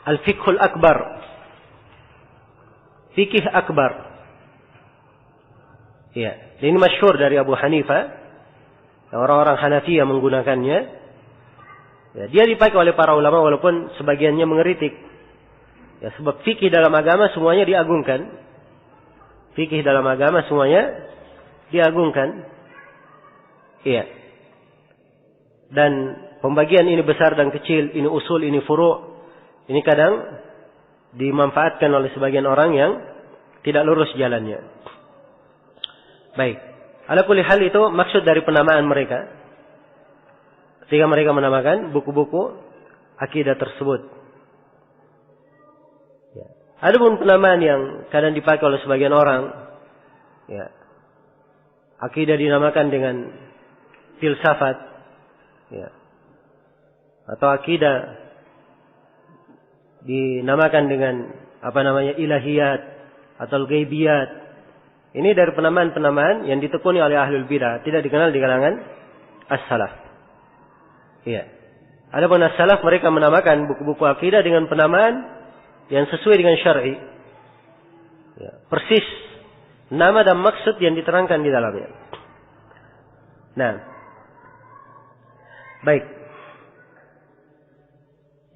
Al-Fiqhul Akbar. Fikih Akbar. Iya. Ini masyhur dari Abu Hanifah. Orang-orang Hanafiyah menggunakannya. Ya, dia dipakai oleh para ulama walaupun sebagiannya mengeritik. Ya, sebab fikih dalam agama semuanya diagungkan. Fikih dalam agama semuanya diagungkan. Iya. Dan pembagian ini besar dan kecil, ini usul, ini furu'. Ini kadang dimanfaatkan oleh sebagian orang yang tidak lurus jalannya. Baik. Ala kulli hal itu maksud dari penamaan mereka. Ketika mereka menamakan buku-buku akidah tersebut. Ya. Ada pun penamaan yang kadang dipakai oleh sebagian orang. Ya. Akidah dinamakan dengan filsafat. Ya. Atau akidah dinamakan dengan ilahiyat atau ghaibiyat. Ini dari penamaan-penamaan yang ditekuni oleh ahlul bidah, tidak dikenal di kalangan as-salaf. Iya. Adapun as-salaf mereka menamakan buku-buku akidah dengan penamaan yang sesuai dengan syar'i. Ya, persis nama dan maksud yang diterangkan di dalamnya. Nah. Baik.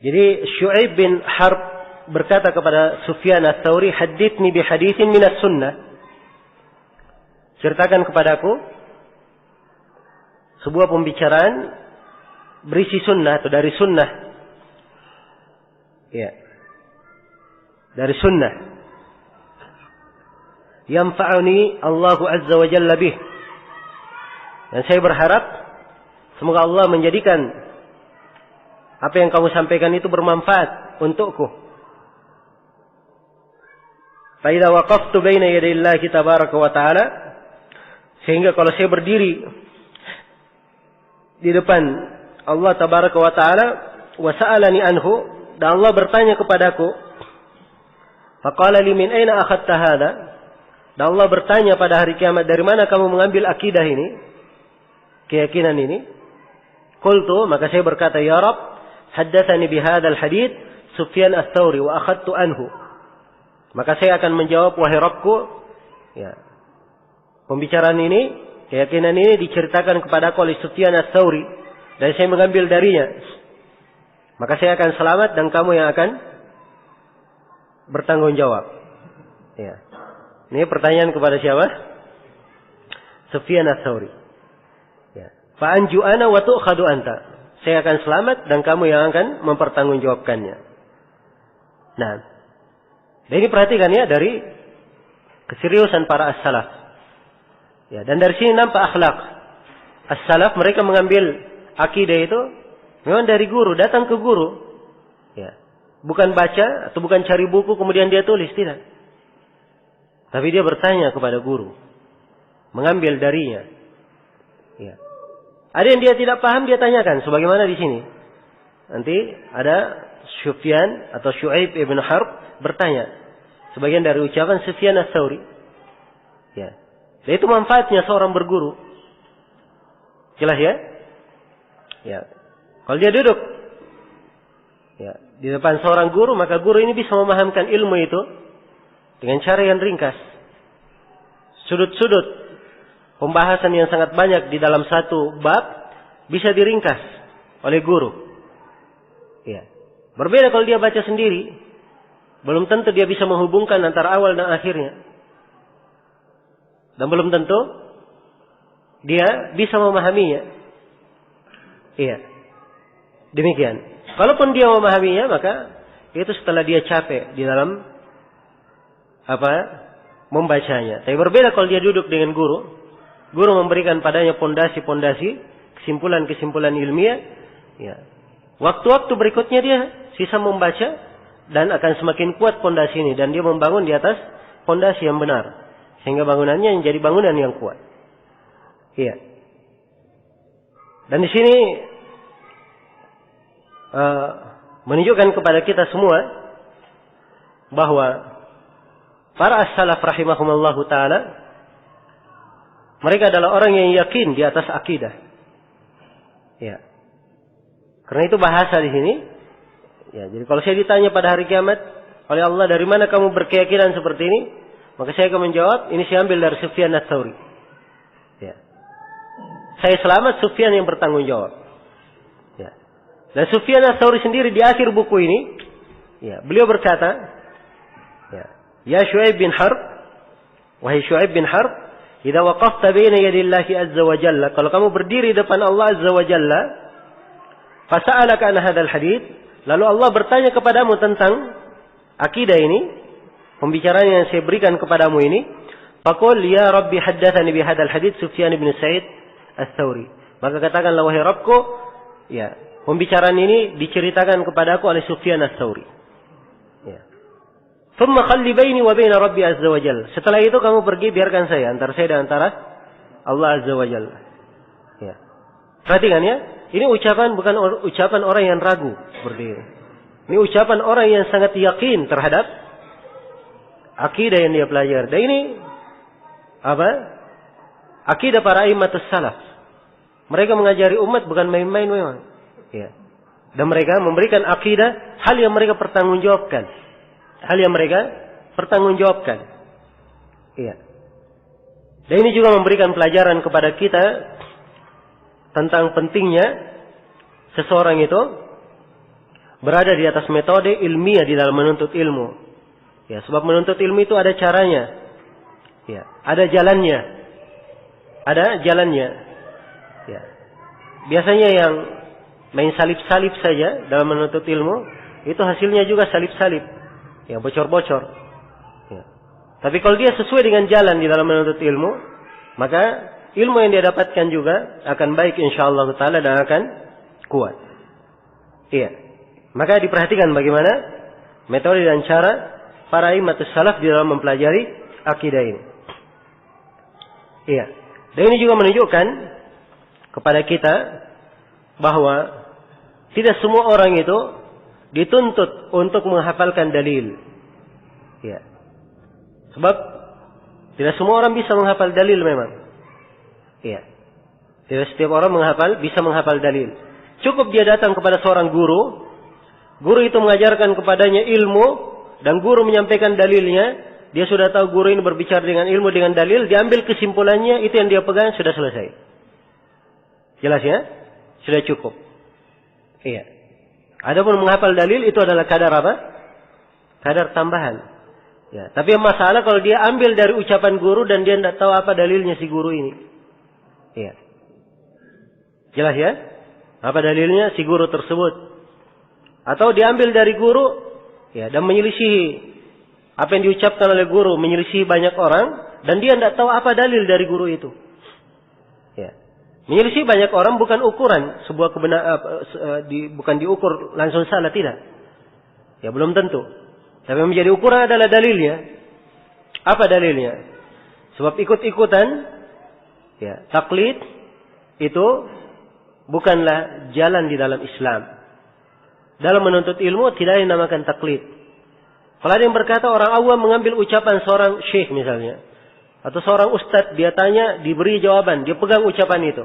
Jadi Syu'aib bin Harb berkata kepada Sufyan ats-Tsauri, "Haditsni bi haditsin minas sunnah." Ceritakan kepadaku sebuah pembicaraan berisi sunnah atau dari sunnah. Ya. Dari sunnah. yanfa'uni Allahu azza wa jalla bih. Dan saya berharap semoga Allah menjadikan apa yang kamu sampaikan itu bermanfaat untukku. Fa idza waqaftu baina yaday Allah tabaraka wa taala, sehingga kalau saya berdiri di depan Allah tabaraka wa taala, wa sa'alani anhu, dan Allah bertanya kepadaku, faqala li min aina akhadta hadha, dan Allah bertanya pada hari kiamat, dari mana kamu mengambil akidah ini, keyakinan ini? Qultu, maka saya berkata, ya Rabb, haddatsani bihadzal hadits Sufyan ats-Tsauri wa akhadtu anhu. Maka saya akan menjawab, wahai Rabbku, ya, pembicaraan ini, keyakinan ini diceritakan kepadaku oleh Sufyan ats-Tsauri dan saya mengambil darinya. Maka saya akan selamat dan kamu yang akan bertanggung jawab. Ya. Ini pertanyaan kepada siapa? Sufyan ats-Tsauri. Ya. Fa anju ana wa tu'khadu anta. Saya akan selamat dan kamu yang akan mempertanggungjawabkannya. Nah, ini perhatikan ya, dari keseriusan para as-salaf. Ya, dan dari sini nampak akhlak as-salaf. Mereka mengambil akidah itu memang dari guru, datang ke guru. Ya. Bukan baca atau bukan cari buku kemudian dia tulis, tidak. Tapi dia bertanya kepada guru, mengambil darinya. Ya. Ada yang dia tidak paham, dia tanyakan, sebagaimana di sini. Nanti ada Sufyan atau Syu'aib ibn Harb bertanya, sebagian dari ucapan Sufyan ats-Tsauri. Ya. Dan itu manfaatnya seorang berguru. Jelas ya? Ya. Kalau dia duduk ya di depan seorang guru, maka guru ini bisa memahamkan ilmu itu dengan cara yang ringkas. Sudut-sudut pembahasan yang sangat banyak di dalam satu bab bisa diringkas oleh guru. Ya. Berbeda kalau dia baca sendiri, belum tentu dia bisa menghubungkan antara awal dan akhirnya. Dan belum tentu dia bisa memahaminya. Iya. Demikian. Kalaupun dia memahaminya, maka itu setelah dia capek di dalam membacanya. Tapi berbeda kalau dia duduk dengan guru. Guru memberikan padanya pondasi-pondasi, kesimpulan-kesimpulan ilmiah. Ya. Waktu-waktu berikutnya dia sisa membaca dan akan semakin kuat pondasi ini, dan dia membangun di atas pondasi yang benar sehingga bangunannya menjadi bangunan yang kuat. Iya. Dan di sini menunjukkan kepada kita semua bahwa para as-salaf rahimahumullahu taala, mereka adalah orang yang yakin di atas akidah. Ya. Karena itu bahasa di sini. Ya, jadi kalau saya ditanya pada hari kiamat oleh Allah, dari mana kamu berkeyakinan seperti ini? Maka saya akan menjawab, ini saya ambil dari Sufyan ats-Tsauri. Ya. Saya selamat, Sufyan yang bertanggung jawab. Ya. Dan Sufyan ats-Tsauri sendiri di akhir buku ini, ya, beliau berkata, ya Syu'aib bin Harb, wahai Syu'aib bin Harb, idza waqafta baina yadillahi azza wa jalla, kalau kamu berdiri depan Allah azza wa jalla, fasa'alaka an hadzal hadits, lalu Allah bertanya kepadamu tentang akidah ini, pembicaraan yang saya berikan kepadamu ini, faqul ya Rabbi haddatsani bi hadzal hadits Sufyan bin Sa'id ats-Tsauri. Maka katakanlah, wahai Rabbku, ya, pembicaraan ini diceritakan kepadaku oleh Sufyan ats-Tsauri. Ya. Thumma khalli baini wa baina Rabbi azza wa jalla. Setelah itu kamu pergi, biarkan saya antara saya dan antara Allah azza wa jalla. Ya. Perhatikan ya, ini ucapan bukan ucapan orang yang ragu seperti ini. Ini ucapan orang yang sangat yakin terhadap akidah yang dia pelajari. Dan ini akidah para immatus salaf. Mereka mengajari umat bukan main-main memang. Ya. Dan mereka memberikan akidah hal yang mereka pertanggungjawabkan. Hal yang mereka pertanggungjawabkan. Iya. Dan ini juga memberikan pelajaran kepada kita tentang pentingnya seseorang itu berada di atas metode ilmiah di dalam menuntut ilmu. Ya, sebab menuntut ilmu itu ada caranya. Ya, ada jalannya. Ada jalannya. Ya. Biasanya yang main salib-salib saja dalam menuntut ilmu, itu hasilnya juga salib-salib. Ya, bocor-bocor. Ya. Tapi kalau dia sesuai dengan jalan di dalam menuntut ilmu, maka ilmu yang dia dapatkan juga akan baik insyaallah taala dan akan kuat. Iya. Maka diperhatikan bagaimana metode dan cara para imamatus salaf di dalam mempelajari akidah ini. Iya. Dan ini juga menunjukkan kepada kita bahwa tidak semua orang itu dituntut untuk menghafalkan dalil. Ya. Sebab tidak semua orang bisa menghafal dalil memang. Ya. Tidak setiap orang bisa menghafal dalil. Cukup dia datang kepada seorang guru. Guru itu mengajarkan kepadanya ilmu dan guru menyampaikan dalilnya. Dia sudah tahu guru ini berbicara dengan ilmu dengan dalil, diambil kesimpulannya, itu yang dia pegang, sudah selesai. Jelas ya? Sudah cukup. Iya. Adapun menghafal dalil itu adalah kadar apa? Kadar tambahan. Ya, tapi masalah kalau dia ambil dari ucapan guru dan dia tidak tahu apa dalilnya si guru ini. Iya. Jelas ya? Apa dalilnya si guru tersebut? Atau diambil dari guru, ya, dan menyelisihi apa yang diucapkan oleh guru, menyelisihi banyak orang, dan dia tidak tahu apa dalil dari guru itu. Ya. Menyelisih banyak orang bukan ukuran sebuah kebenaran, bukan diukur langsung salah, tidak. Ya belum tentu. Tapi yang menjadi ukuran adalah dalilnya. Apa dalilnya? Sebab ikut-ikutan, ya, taklid itu bukanlah jalan di dalam Islam. Dalam menuntut ilmu tidak dinamakan taklid. Kalau ada yang berkata orang awam mengambil ucapan seorang syekh misalnya, atau seorang ustadz, dia tanya, diberi jawaban, dia pegang ucapan itu.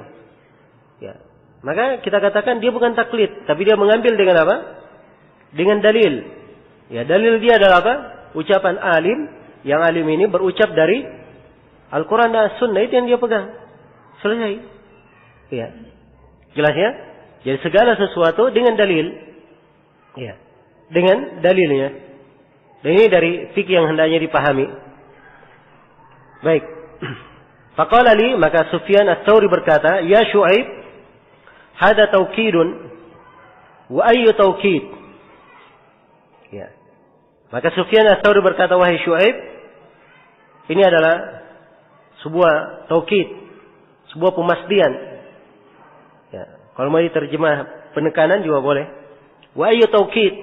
Ya. Maka kita katakan dia bukan taklid, tapi dia mengambil dengan apa? Dengan dalil. Ya, dalil dia adalah apa? Ucapan alim, yang alim ini berucap dari Al-Quran dan Sunnah, itu yang dia pegang. Selesai. Ya. Jelas ya? Jadi segala sesuatu dengan dalil. Ya. Dengan dalilnya. Dan ini dari fikih yang hendaknya dipahami. Baik. Faqala li, maka Sufyan Ats-Tsauri berkata, "Ya Syu'aib, hada taukidun wa ayyu taukid?" Ya. Maka Sufyan Ats-Tsauri berkata, "Wahai Syu'aib, ini adalah sebuah taukid, sebuah pemastian." Ya. Kalau mau diterjemah penekanan juga boleh. Wa ayyu taukid?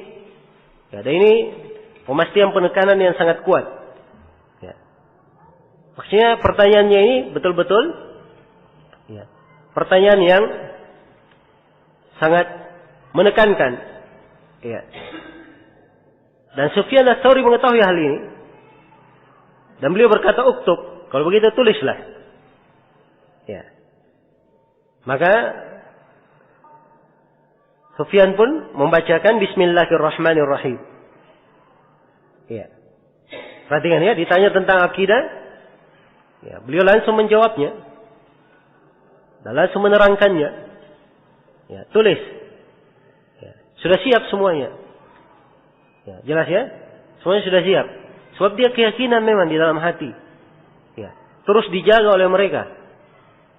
Ya, dan ini pemastian penekanan yang sangat kuat. Ya. Maksudnya pertanyaannya ini betul-betul, ya, pertanyaan yang sangat menekankan. Ya. Dan Sufyan Ats-Tsauri mengetahui hal ini. Dan beliau berkata, "Uktub." Kalau begitu tulislah. Ya. Maka Sufyan pun membacakan Bismillahirrahmanirrahim. Ya. Perhatikan ya, ditanya tentang akidah, ya, beliau langsung menjawabnya dan langsung menerangkannya. Ya, tulis. Ya, sudah siap semuanya. Ya, jelas ya? Semuanya sudah siap. Sebab dia keyakinan memang di dalam hati. Ya, terus dijaga oleh mereka.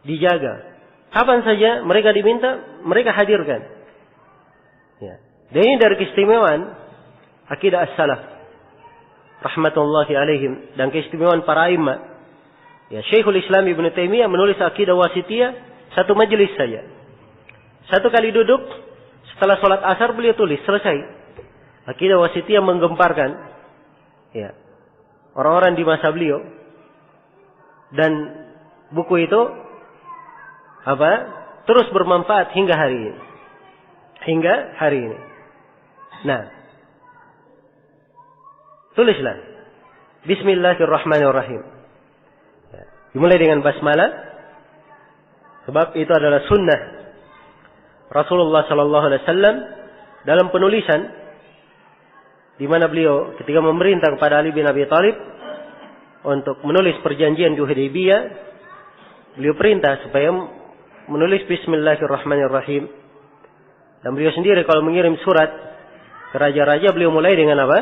Dijaga. Kapan saja mereka diminta, mereka hadirkan. Ya. Dan ini dari keistimewaan akidah as-salaf rahmatullahi alaihim dan keistimewaan para imam. Ya, Syekhul Islam Ibnu Taimiyah menulis akidah wasitiyah satu majelis saja. Satu kali duduk setelah sholat asar beliau tulis, selesai. Akidah wasitiyah menggemparkan, ya, orang-orang di masa beliau. Dan buku itu apa? Terus bermanfaat hingga hari ini. Hingga hari ini. Nah, tulislah Bismillahirrahmanirrahim. Ya. Dimulai dengan basmalah, sebab itu adalah sunnah Rasulullah sallallahu alaihi wasallam dalam penulisan, di mana beliau ketika memerintah kepada Ali bin Abi Thalib untuk menulis perjanjian di Hudaybiyah, beliau perintah supaya menulis Bismillahirrahmanirrahim. Dan beliau sendiri kalau mengirim surat ke raja-raja, beliau mulai dengan apa?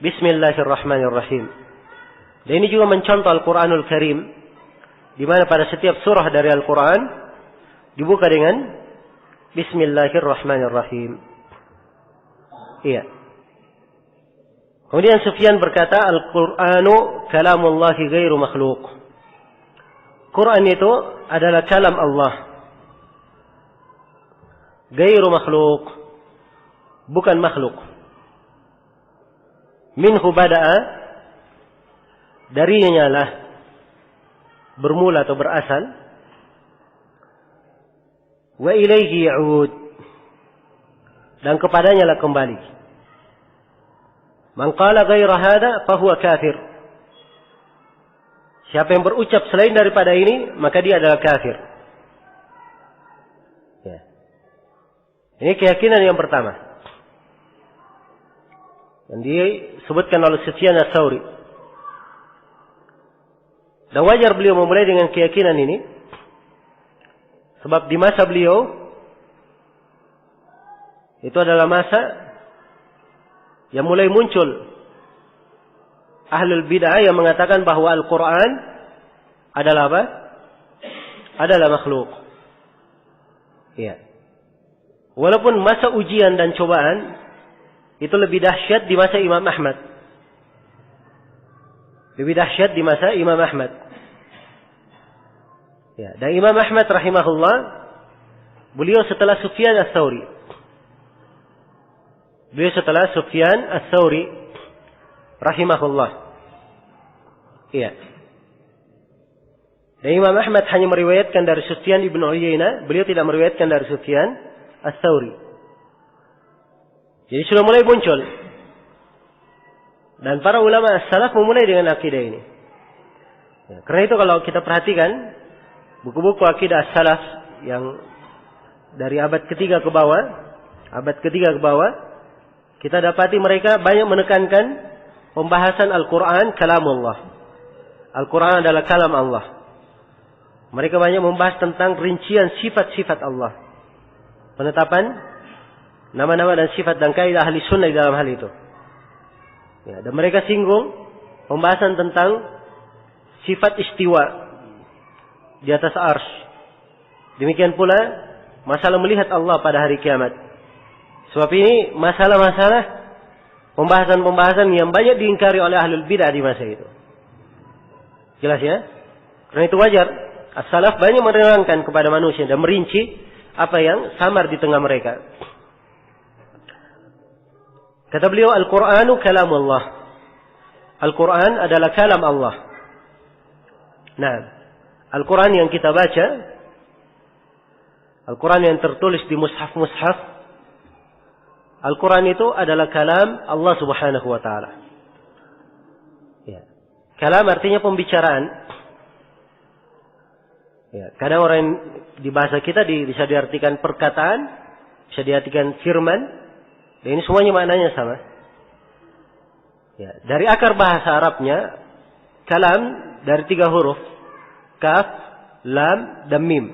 Bismillahirrahmanirrahim. Dan ini juga mencontoh Al-Quranul Karim, di mana pada setiap surah dari Al-Quran dibuka dengan Bismillahirrahmanirrahim. Iya. Kemudian Sufyan berkata, Al-Qur'anu kalamullahi ghairu makhluk. Quran itu adalah kalam Allah. Ghairu makhluk. Bukan makhluk. Minhu bada'a. Darinya lah bermula atau berasal. Wa ilaihi ya'ud. Dan kepadanya lah kembali. Man qala ghaira hada fahuwa kafir. Siapa yang berucap selain daripada ini, maka dia adalah kafir. Ya. Ini keyakinan yang pertama. Dan disebutkan oleh Sufyan Ats-Tsauri. Dan wajar beliau memulai dengan keyakinan ini. Sebab di masa beliau, itu adalah masa yang mulai muncul ahlul bid'ah yang mengatakan bahwa Al-Quran adalah apa? Adalah makhluk. Ya. Walaupun masa ujian dan cobaan itu lebih dahsyat di masa Imam Ahmad. Lebih dahsyat di masa Imam Ahmad. Ya. Dan Imam Ahmad rahimahullah, beliau setelah Sufyan Ats-Tsauri. Beliau setelah Sufyan Ats-Tsauri rahimahullah. Iya. Dan Imam Ahmad hanya meriwayatkan dari Sufyan ibn Uyainah. Beliau tidak meriwayatkan dari Sufyan Ats-Tsauri. Jadi sudah mulai muncul. Dan para ulama as-salaf memulai dengan akidah ini. Ya, karena itu kalau kita perhatikan buku-buku akidah as-salaf yang dari abad ketiga ke bawah, kita dapati mereka banyak menekankan pembahasan Al-Quran kalamullah. Al-Quran adalah kalam Allah. Mereka banyak membahas tentang rincian sifat-sifat Allah. Penetapan nama-nama dan sifat dan kaidah ahli sunnah di dalam hal itu. Ya, dan mereka singgung pembahasan tentang sifat istiwa di atas arsy. Demikian pula masalah melihat Allah pada hari kiamat. Sebab ini masalah-masalah pembahasan-pembahasan yang banyak diingkari oleh ahlul bid'ah di masa itu. Jelas ya? Karena itu wajar. As-salaf banyak menerangkan kepada manusia dan merinci apa yang samar di tengah mereka. Kata beliau, Al-Qur'anu kalamullah. Al-Quran adalah kalam Allah. Nah, Al-Quran yang kita baca, Al-Quran yang tertulis di mushaf-mushaf, Al-Quran itu adalah kalam Allah subhanahu wa ta'ala. Ya. Kalam artinya pembicaraan. Ya. Kadang orang di bahasa kita bisa diartikan perkataan, bisa diartikan firman. Dan ini semuanya maknanya sama. Ya. Dari akar bahasa Arabnya, kalam dari 3 huruf. Kaf, lam, dan mim.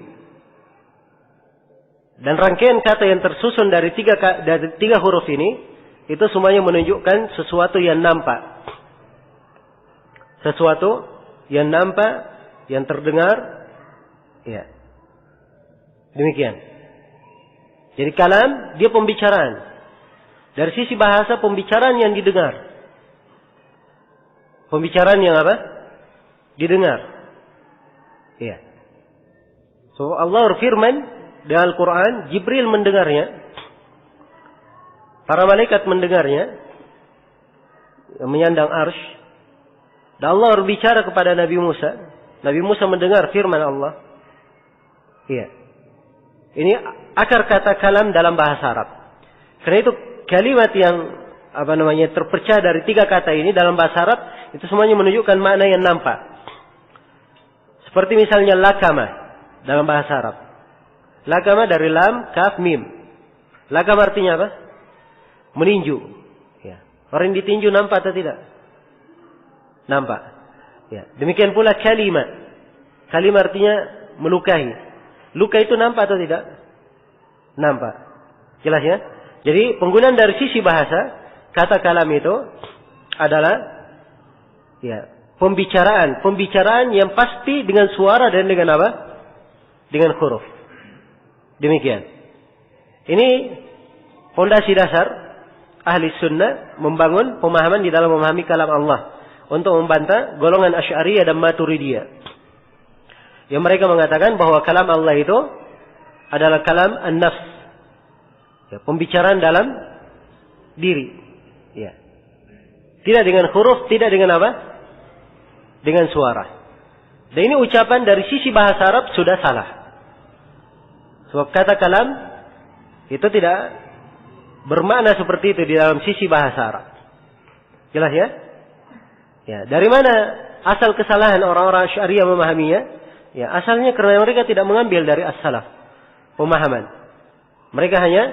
Dan rangkaian kata yang tersusun dari tiga huruf ini, itu semuanya menunjukkan sesuatu yang nampak. Sesuatu yang nampak, yang terdengar. Ya. Demikian. Jadi kalam, dia pembicaraan. Dari sisi bahasa, pembicaraan yang didengar. Pembicaraan yang apa? Didengar. Ya. So Allah berfirman di Al-Quran, Jibril mendengarnya, para malaikat mendengarnya, yang menyandang arsy, dan Allah berbicara kepada Nabi Musa. Nabi Musa mendengar firman Allah. Iya. Ini akar kata kalam dalam bahasa Arab. Karena itu kalimat yang terpecah dari 3 kata ini dalam bahasa Arab, itu semuanya menunjukkan makna yang nampak. Seperti misalnya lakama dalam bahasa Arab. Lakama dari lam, kaf, mim. Lakam artinya apa? Meninju. Ya. Orang yang ditinju nampak atau tidak? Nampak. Ya. Demikian pula kalimat. Kalimat artinya melukai. Luka itu nampak atau tidak? Nampak. Jelas ya? Jadi penggunaan dari sisi bahasa, kata kalam itu adalah ya, pembicaraan yang pasti dengan suara dan dengan apa? Dengan huruf. Demikian. Ini fondasi dasar ahli sunnah membangun pemahaman di dalam memahami kalam Allah untuk membantah golongan Asy'ariyah dan Maturidiyah. Yang mereka mengatakan bahwa kalam Allah itu adalah kalam an-nafs. Ya, pembicaraan dalam diri. Ya. Tidak dengan huruf, tidak dengan apa? Dengan suara. Dan ini ucapan dari sisi bahasa Arab sudah salah. Sebab kata kalam itu tidak bermakna seperti itu di dalam sisi bahasa Arab. Jelas ya? Ya, dari mana asal kesalahan orang-orang Asy'ariyah memahaminya? Ya, asalnya karena mereka tidak mengambil dari as-salaf pemahaman. Mereka hanya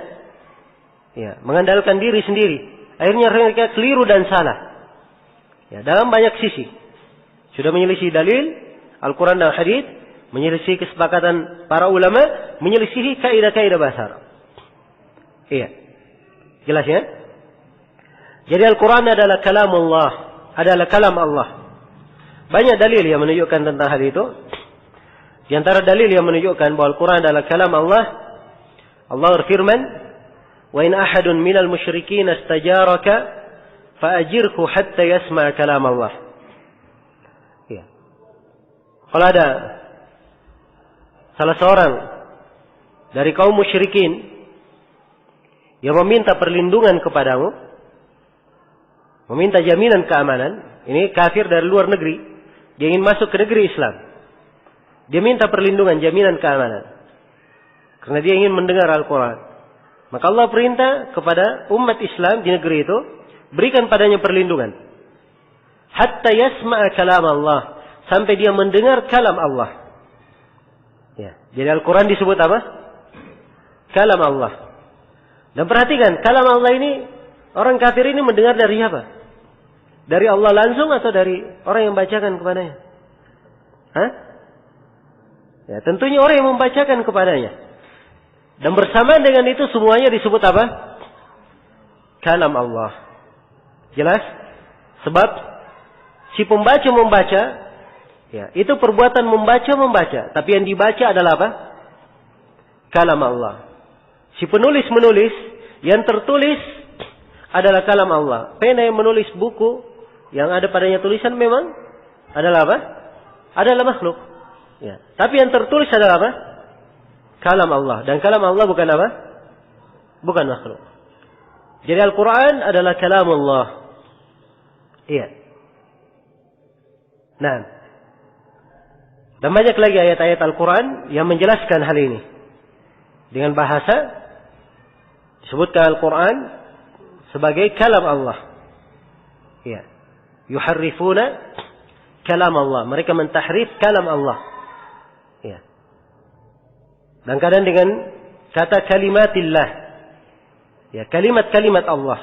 mengandalkan diri sendiri. Akhirnya mereka keliru dan salah. Ya, dalam banyak sisi. Sudah menyelisih dalil Al-Quran dan Hadits, menyelisih kesepakatan para ulama, menyelisihi kaidah-kaidah bahasa Arab. Iya. Jelas ya? Jadi Al-Quran adalah kalam Allah, adalah kalam Allah. Banyak dalil yang menunjukkan tentang hal itu. Di antara dalil yang menunjukkan bahwa Al-Quran adalah kalam Allah, Allah berfirman, "Wa in ahadun minal musyrikin istajaraka fa'ajirhu hatta yasma' kalam Allah." Ya. Kalau ada salah seorang dari kaum musyrikin yang meminta perlindungan kepadamu, meminta jaminan keamanan, ini kafir dari luar negeri, dia ingin masuk ke negeri Islam. Dia minta perlindungan, jaminan keamanan. Karena dia ingin mendengar Al-Quran. Maka Allah perintah kepada umat Islam di negeri itu, berikan padanya perlindungan. Hatta yasma'a kalam Allah. Sampai dia mendengar kalam Allah. Ya. Jadi Al-Quran disebut apa? Kalam Allah. Dan perhatikan, kalam Allah ini, orang kafir ini mendengar dari apa? Dari Allah langsung atau dari orang yang membacakan kepadanya? Hah? Ya, tentunya orang yang membacakan kepadanya. Dan bersamaan dengan itu semuanya disebut apa? Kalam Allah. Jelas? Sebab si pembaca membaca, ya, itu perbuatan membaca. Tapi yang dibaca adalah apa? Kalam Allah. Si penulis menulis, yang tertulis adalah kalam Allah. Pena yang menulis buku, yang ada padanya tulisan memang adalah apa? Adalah makhluk. Ya. Tapi yang tertulis adalah apa? Kalam Allah. Dan kalam Allah bukan apa? Bukan makhluk. Jadi Al-Quran adalah kalam Allah. Iya. Nah. Dan banyak lagi ayat-ayat Al-Quran yang menjelaskan hal ini. Dengan bahasa, disebutkan Al-Quran sebagai kalam Allah. Iya. Yuharrifuna kalam Allah. Mereka mentahrif kalam Allah. Ya. Dan kadang dengan kata kalimatillah. Ya, kalimat-kalimat Allah.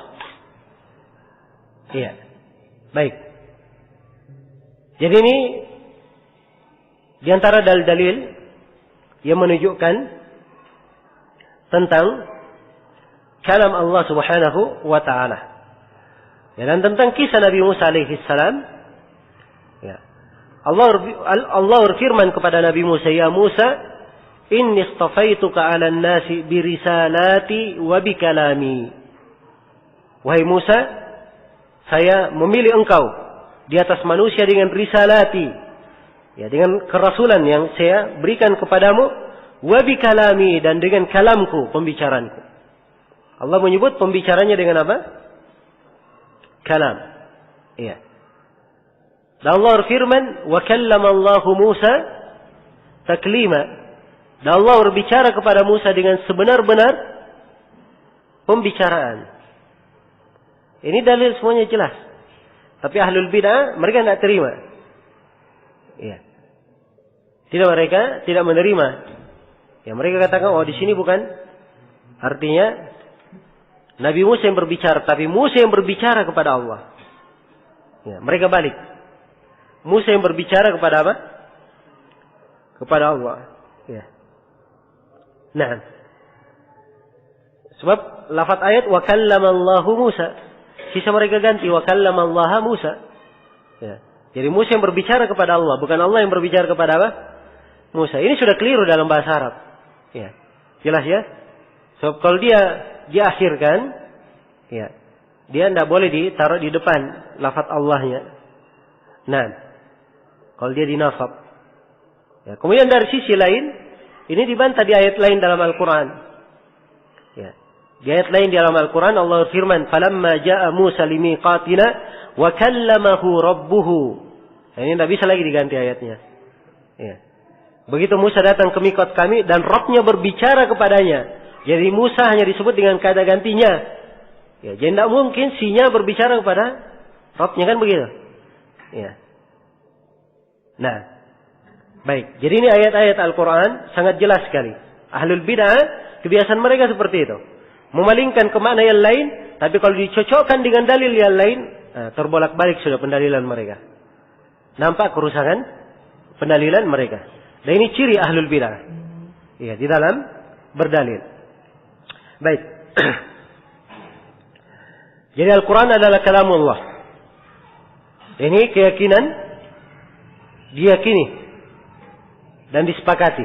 Iya. Baik. Jadi ini di antara dalil-dalil yang menunjukkan tentang kalam Allah Subhanahu wa taala. Ya, dan tentang kisah Nabi Musa alaihi salam. Ya. Allah berfirman kepada Nabi Musa, "Ya Musa, inni istafaituka 'alan nasi bi risalati wa bi kalami." Wahai Musa, saya memilih engkau di atas manusia dengan risalati, ya, dengan kerasulan yang saya berikan kepadamu, wa bi kalami, dan dengan kalamku, pembicaraanku. Allah menyebut pembicaranya dengan apa? Kalam. Iya. Dan Allah berfirman, "Wa kallama Allahu Musa taklima." Dan Allah berbicara kepada Musa dengan sebenar-benar pembicaraan. Ini dalil semuanya jelas. Tapi ahlul bid'ah mereka tidak terima. Iya. Mereka tidak menerima. Ya, mereka katakan, oh di sini bukan artinya Nabi Musa yang berbicara, tapi Musa yang berbicara kepada Allah. Ya, mereka balik. Musa yang berbicara kepada apa? Kepada Allah. Ya. Nah. Sebab lafaz ayat wa kallamallahu Musa. Sisa mereka ganti wa kallamallaha Musa. Ya. Jadi Musa yang berbicara kepada Allah, bukan Allah yang berbicara kepada apa? Musa. Ini sudah keliru dalam bahasa Arab. Ya. Jelas ya? Sebab kalau dia diakhirkan, ya, dia tidak boleh ditaruh di depan lafaz Allahnya. Nah, kalau dia dinasab. Ya, kemudian dari sisi lain, ini dibantah di ayat lain dalam Al-Quran. Ya, di ayat lain di dalam Al-Quran Allah firman, "Falamma ja'a Musa limiqatina wa kallamahu rabbuhu." Nah, ini tidak bisa lagi diganti ayatnya. Ya. Begitu Musa datang ke miqat kami dan Rabb-nya berbicara kepadanya. Jadi Musa hanya disebut dengan kata gantinya. Ya, jadi tidak mungkin sinya berbicara kepada Rabb-nya, kan begitu? Ya. Nah, baik. Jadi ini ayat-ayat Al-Quran sangat jelas sekali. Ahlul bid'ah kebiasaan mereka seperti itu, memalingkan ke makna yang lain, tapi kalau dicocokkan dengan dalil yang lain, terbolak-balik sudah pendalilan mereka. Nampak kerusakan pendalilan mereka. Dan ini ciri ahlul bid'ah. Ya, di dalam berdalil. Baik. Jadi Al-Quran adalah kalamullah. Ini keyakinan diyakini dan disepakati.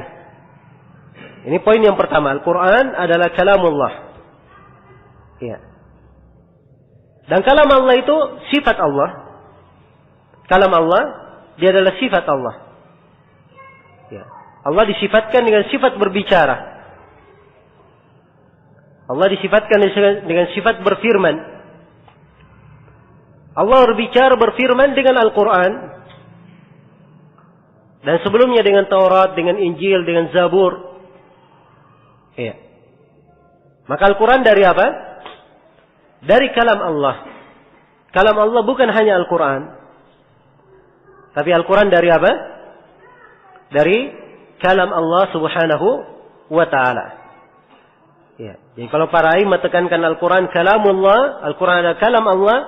Ini poin yang pertama. Al-Quran adalah kalamullah. Ya. Dan kalam Allah itu sifat Allah. Kalam Allah, dia adalah sifat Allah. Ya. Allah disifatkan dengan sifat berbicara. Allah disifatkan dengan sifat berfirman. Allah berbicara berfirman dengan Al-Quran. Dan sebelumnya dengan Taurat, dengan Injil, dengan Zabur. Ya. Maka Al-Quran dari apa? Dari kalam Allah. Kalam Allah bukan hanya Al-Quran. Tapi Al-Quran dari apa? Dari kalam Allah subhanahu wa ta'ala. Ya. Jadi kalau para imam tekankan Al-Quran kalamullah, Al-Quran adalah kalam Allah,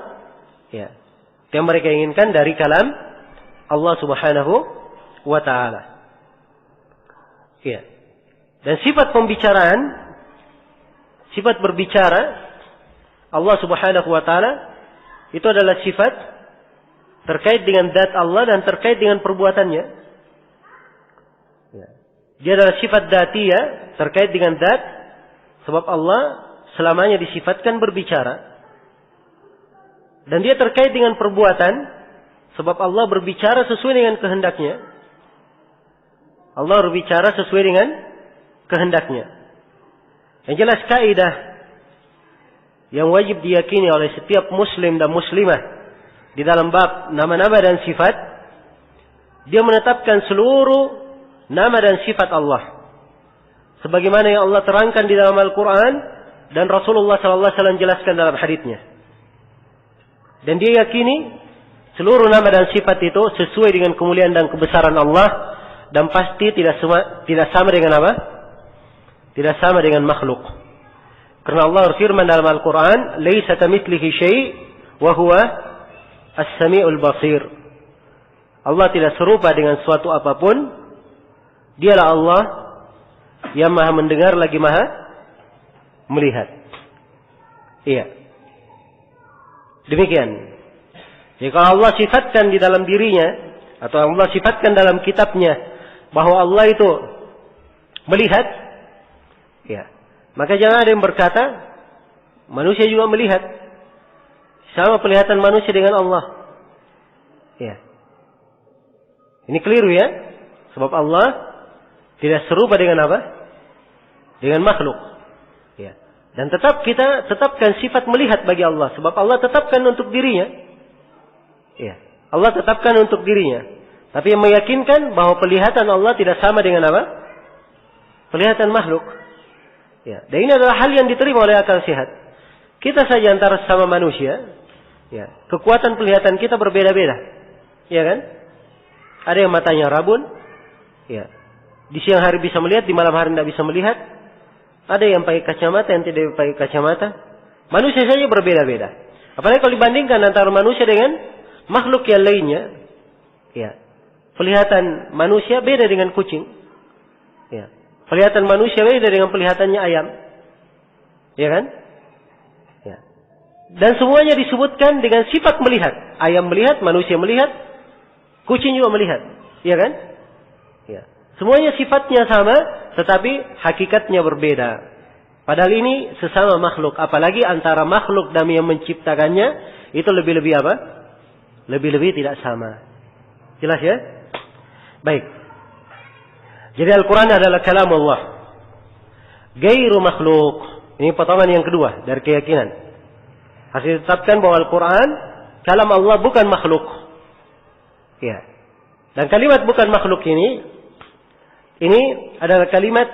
ya. Yang mereka inginkan dari kalam Allah subhanahu wa ta'ala. Ya. Dan sifat pembicaraan, sifat berbicara Allah subhanahu wa ta'ala itu adalah sifat terkait dengan zat Allah dan terkait dengan perbuatannya. Ya. Dia adalah sifat dzatiyah terkait dengan zat, sebab Allah selamanya disifatkan berbicara. Dan dia terkait dengan perbuatan, sebab Allah berbicara sesuai dengan kehendaknya. Allah berbicara sesuai dengan kehendaknya. Yang jelas kaidah yang wajib diyakini oleh setiap muslim dan muslimah di dalam bab nama-nama dan sifat, dia menetapkan seluruh nama dan sifat Allah sebagaimana yang Allah terangkan di dalam Al-Quran dan Rasulullah sallallahu alaihi wasallam jelaskan dalam haditsnya. Dan dia yakini seluruh nama dan sifat itu sesuai dengan kemuliaan dan kebesaran Allah dan pasti tidak sama dengan apa? Tidak sama dengan makhluk. Karena Allah berfirman dalam Al-Quran, "Laisa kamitslihi syai' wa huwa as-sami'ul basir." Allah tidak serupa dengan suatu apapun. Dialah Allah yang maha mendengar lagi maha melihat. Iya. Demikian. Jadi kalau Allah sifatkan di dalam dirinya, atau Allah sifatkan dalam kitabnya, bahwa Allah itu melihat, ya, maka jangan ada yang berkata, manusia juga melihat. Sama penglihatan manusia dengan Allah. Ya. Ini keliru ya. Sebab Allah tidak serupa dengan apa? Dengan makhluk. Ya. Dan tetap kita tetapkan sifat melihat bagi Allah. Sebab Allah tetapkan untuk dirinya. Ya. Allah tetapkan untuk dirinya. Tapi yang meyakinkan bahwa penglihatan Allah tidak sama dengan apa? Penglihatan makhluk. Ya. Dan ini adalah hal yang diterima oleh akal sehat. Kita saja antara sesama manusia, ya, kekuatan penglihatan kita berbeda-beda. Ya kan? Ada yang matanya rabun, ya, di siang hari bisa melihat, di malam hari tidak bisa melihat. Ada yang pakai kacamata, yang tidak pakai kacamata. Manusia saja berbeda-beda. Apalagi kalau dibandingkan antara manusia dengan makhluk yang lainnya, ya, penglihatan manusia beda dengan kucing. Ya, penglihatan manusia beda dengan penglihatannya ayam. Ya kan? Ya. Dan semuanya disebutkan dengan sifat melihat. Ayam melihat, manusia melihat, kucing juga melihat. Ya kan? Ya. Semuanya sifatnya sama, tetapi hakikatnya berbeda. Padahal ini sesama makhluk. Apalagi antara makhluk dan yang menciptakannya. Itu lebih-lebih apa? Lebih-lebih tidak sama. Jelas ya? Baik. Jadi Al-Quran adalah kalam Allah. Gairu makhluk. Ini potongan yang kedua dari keyakinan. Harus ditetapkan bahwa Al-Quran kalam Allah bukan makhluk. Ya. Dan kalimat bukan makhluk ini adalah kalimat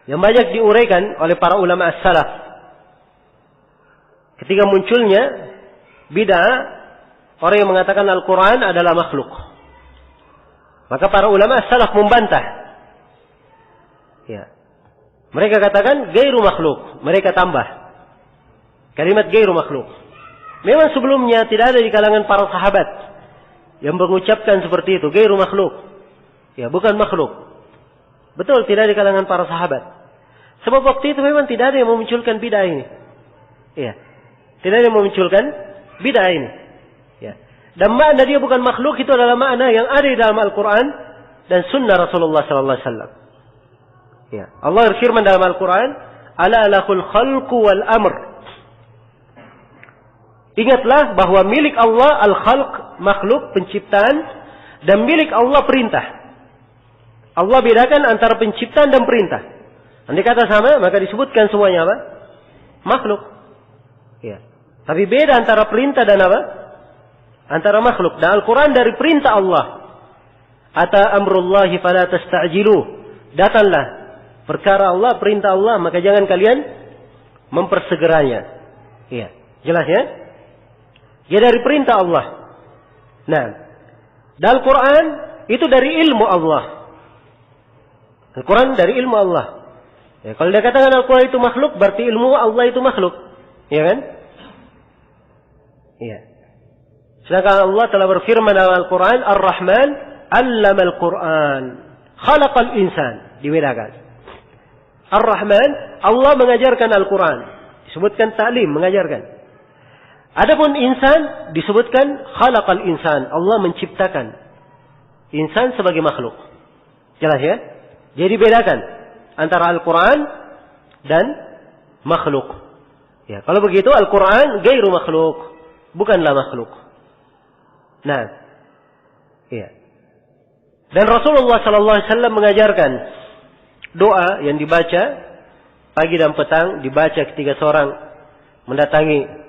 yang banyak diuraikan oleh para ulama as-salaf. Ketika munculnya bid'ah, orang yang mengatakan Al-Quran adalah makhluk. Maka para ulama as-salaf membantah. Ya. Mereka katakan gairu makhluk. Mereka tambah kalimat gairu makhluk. Memang sebelumnya tidak ada di kalangan para sahabat yang mengucapkan seperti itu, gairu makhluk. Ya, bukan makhluk. Betul, tidak di kalangan para sahabat. Sebab waktu itu memang tidak ada yang memunculkan bid'ah ini. Ya. Tidak ada yang memunculkan bid'ah ini. Ya. Dan makna dia bukan makhluk itu adalah makna yang ada di dalam Al-Quran dan sunnah Rasulullah sallallahu alaihi wasallam. Ya. Allah berfirman dalam Al-Quran, "Ala lahul khalqu wal amr." Ingatlah bahwa milik Allah al-khalq, makhluk, penciptaan, dan milik Allah perintah. Allah bedakan antara penciptaan dan perintah. Andai kata sama, maka disebutkan semuanya apa? Makhluk. Ya. Tapi beda antara perintah dan apa? Antara makhluk. Dan Al-Quran dari perintah Allah. Ata amrullahi fala tasta'jilu. Datanglah perkara Allah, perintah Allah, maka jangan kalian mempersegeranya. Iya. Jelas ya? Dia dari perintah Allah. Nah, dan Al-Quran itu dari ilmu Allah. Al-Quran dari ilmu Allah. Ya, kalau dia katakan Al-Quran itu makhluk, berarti ilmu Allah itu makhluk. Iya kan? Iya. Sedangkan Allah telah berfirman dalam Al-Quran, Ar-Rahman, Allama Al-Quran, Khalaqal Insan. Dibedakan. Ar-Rahman, Allah mengajarkan Al-Quran. Disebutkan ta'lim, mengajarkan. Adapun insan disebutkan khalaqal insan. Allah menciptakan insan sebagai makhluk. Jelas ya? Jadi bedakan antara Al-Quran dan makhluk. Ya, kalau begitu Al-Quran gairu makhluk, bukanlah makhluk. Nah, iya. Dan Rasulullah sallallahu alaihi wasallam mengajarkan doa yang dibaca pagi dan petang, dibaca ketika seorang mendatangi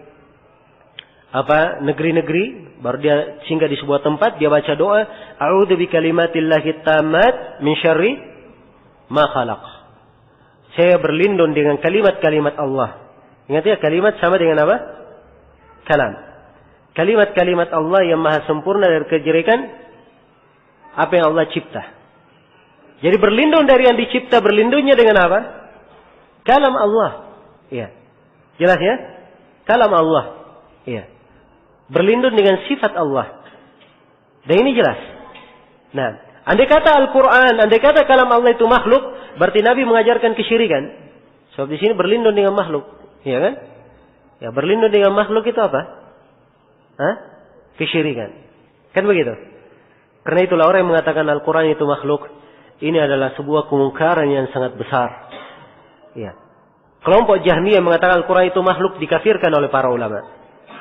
negeri-negeri, baru dia singgah di sebuah tempat, dia baca doa, a'udzu bikalimatillahi tammat min syarri ma khalaq. Saya berlindung dengan kalimat-kalimat Allah. Ingat ya, kalimat sama dengan apa? Kalam. Kalimat-kalimat Allah yang maha sempurna dari kejelekan apa yang Allah cipta. Jadi berlindung dari yang dicipta, berlindungnya dengan apa? Kalam Allah. Iya. Jelas ya? Kalam Allah. Iya. Berlindung dengan sifat Allah. Dan ini jelas. Nah, andai kata Al-Quran, andai kata kalam Allah itu makhluk, berarti Nabi mengajarkan kesyirikan. Sebab di sini berlindung dengan makhluk. Iya kan? Ya, berlindung dengan makhluk itu apa? Hah? Kesyirikan. Kan begitu? Karena itulah orang yang mengatakan Al-Quran itu makhluk, ini adalah sebuah kemungkaran yang sangat besar. Ya. Kelompok Jahmiyah yang mengatakan Al-Quran itu makhluk dikafirkan oleh para ulama.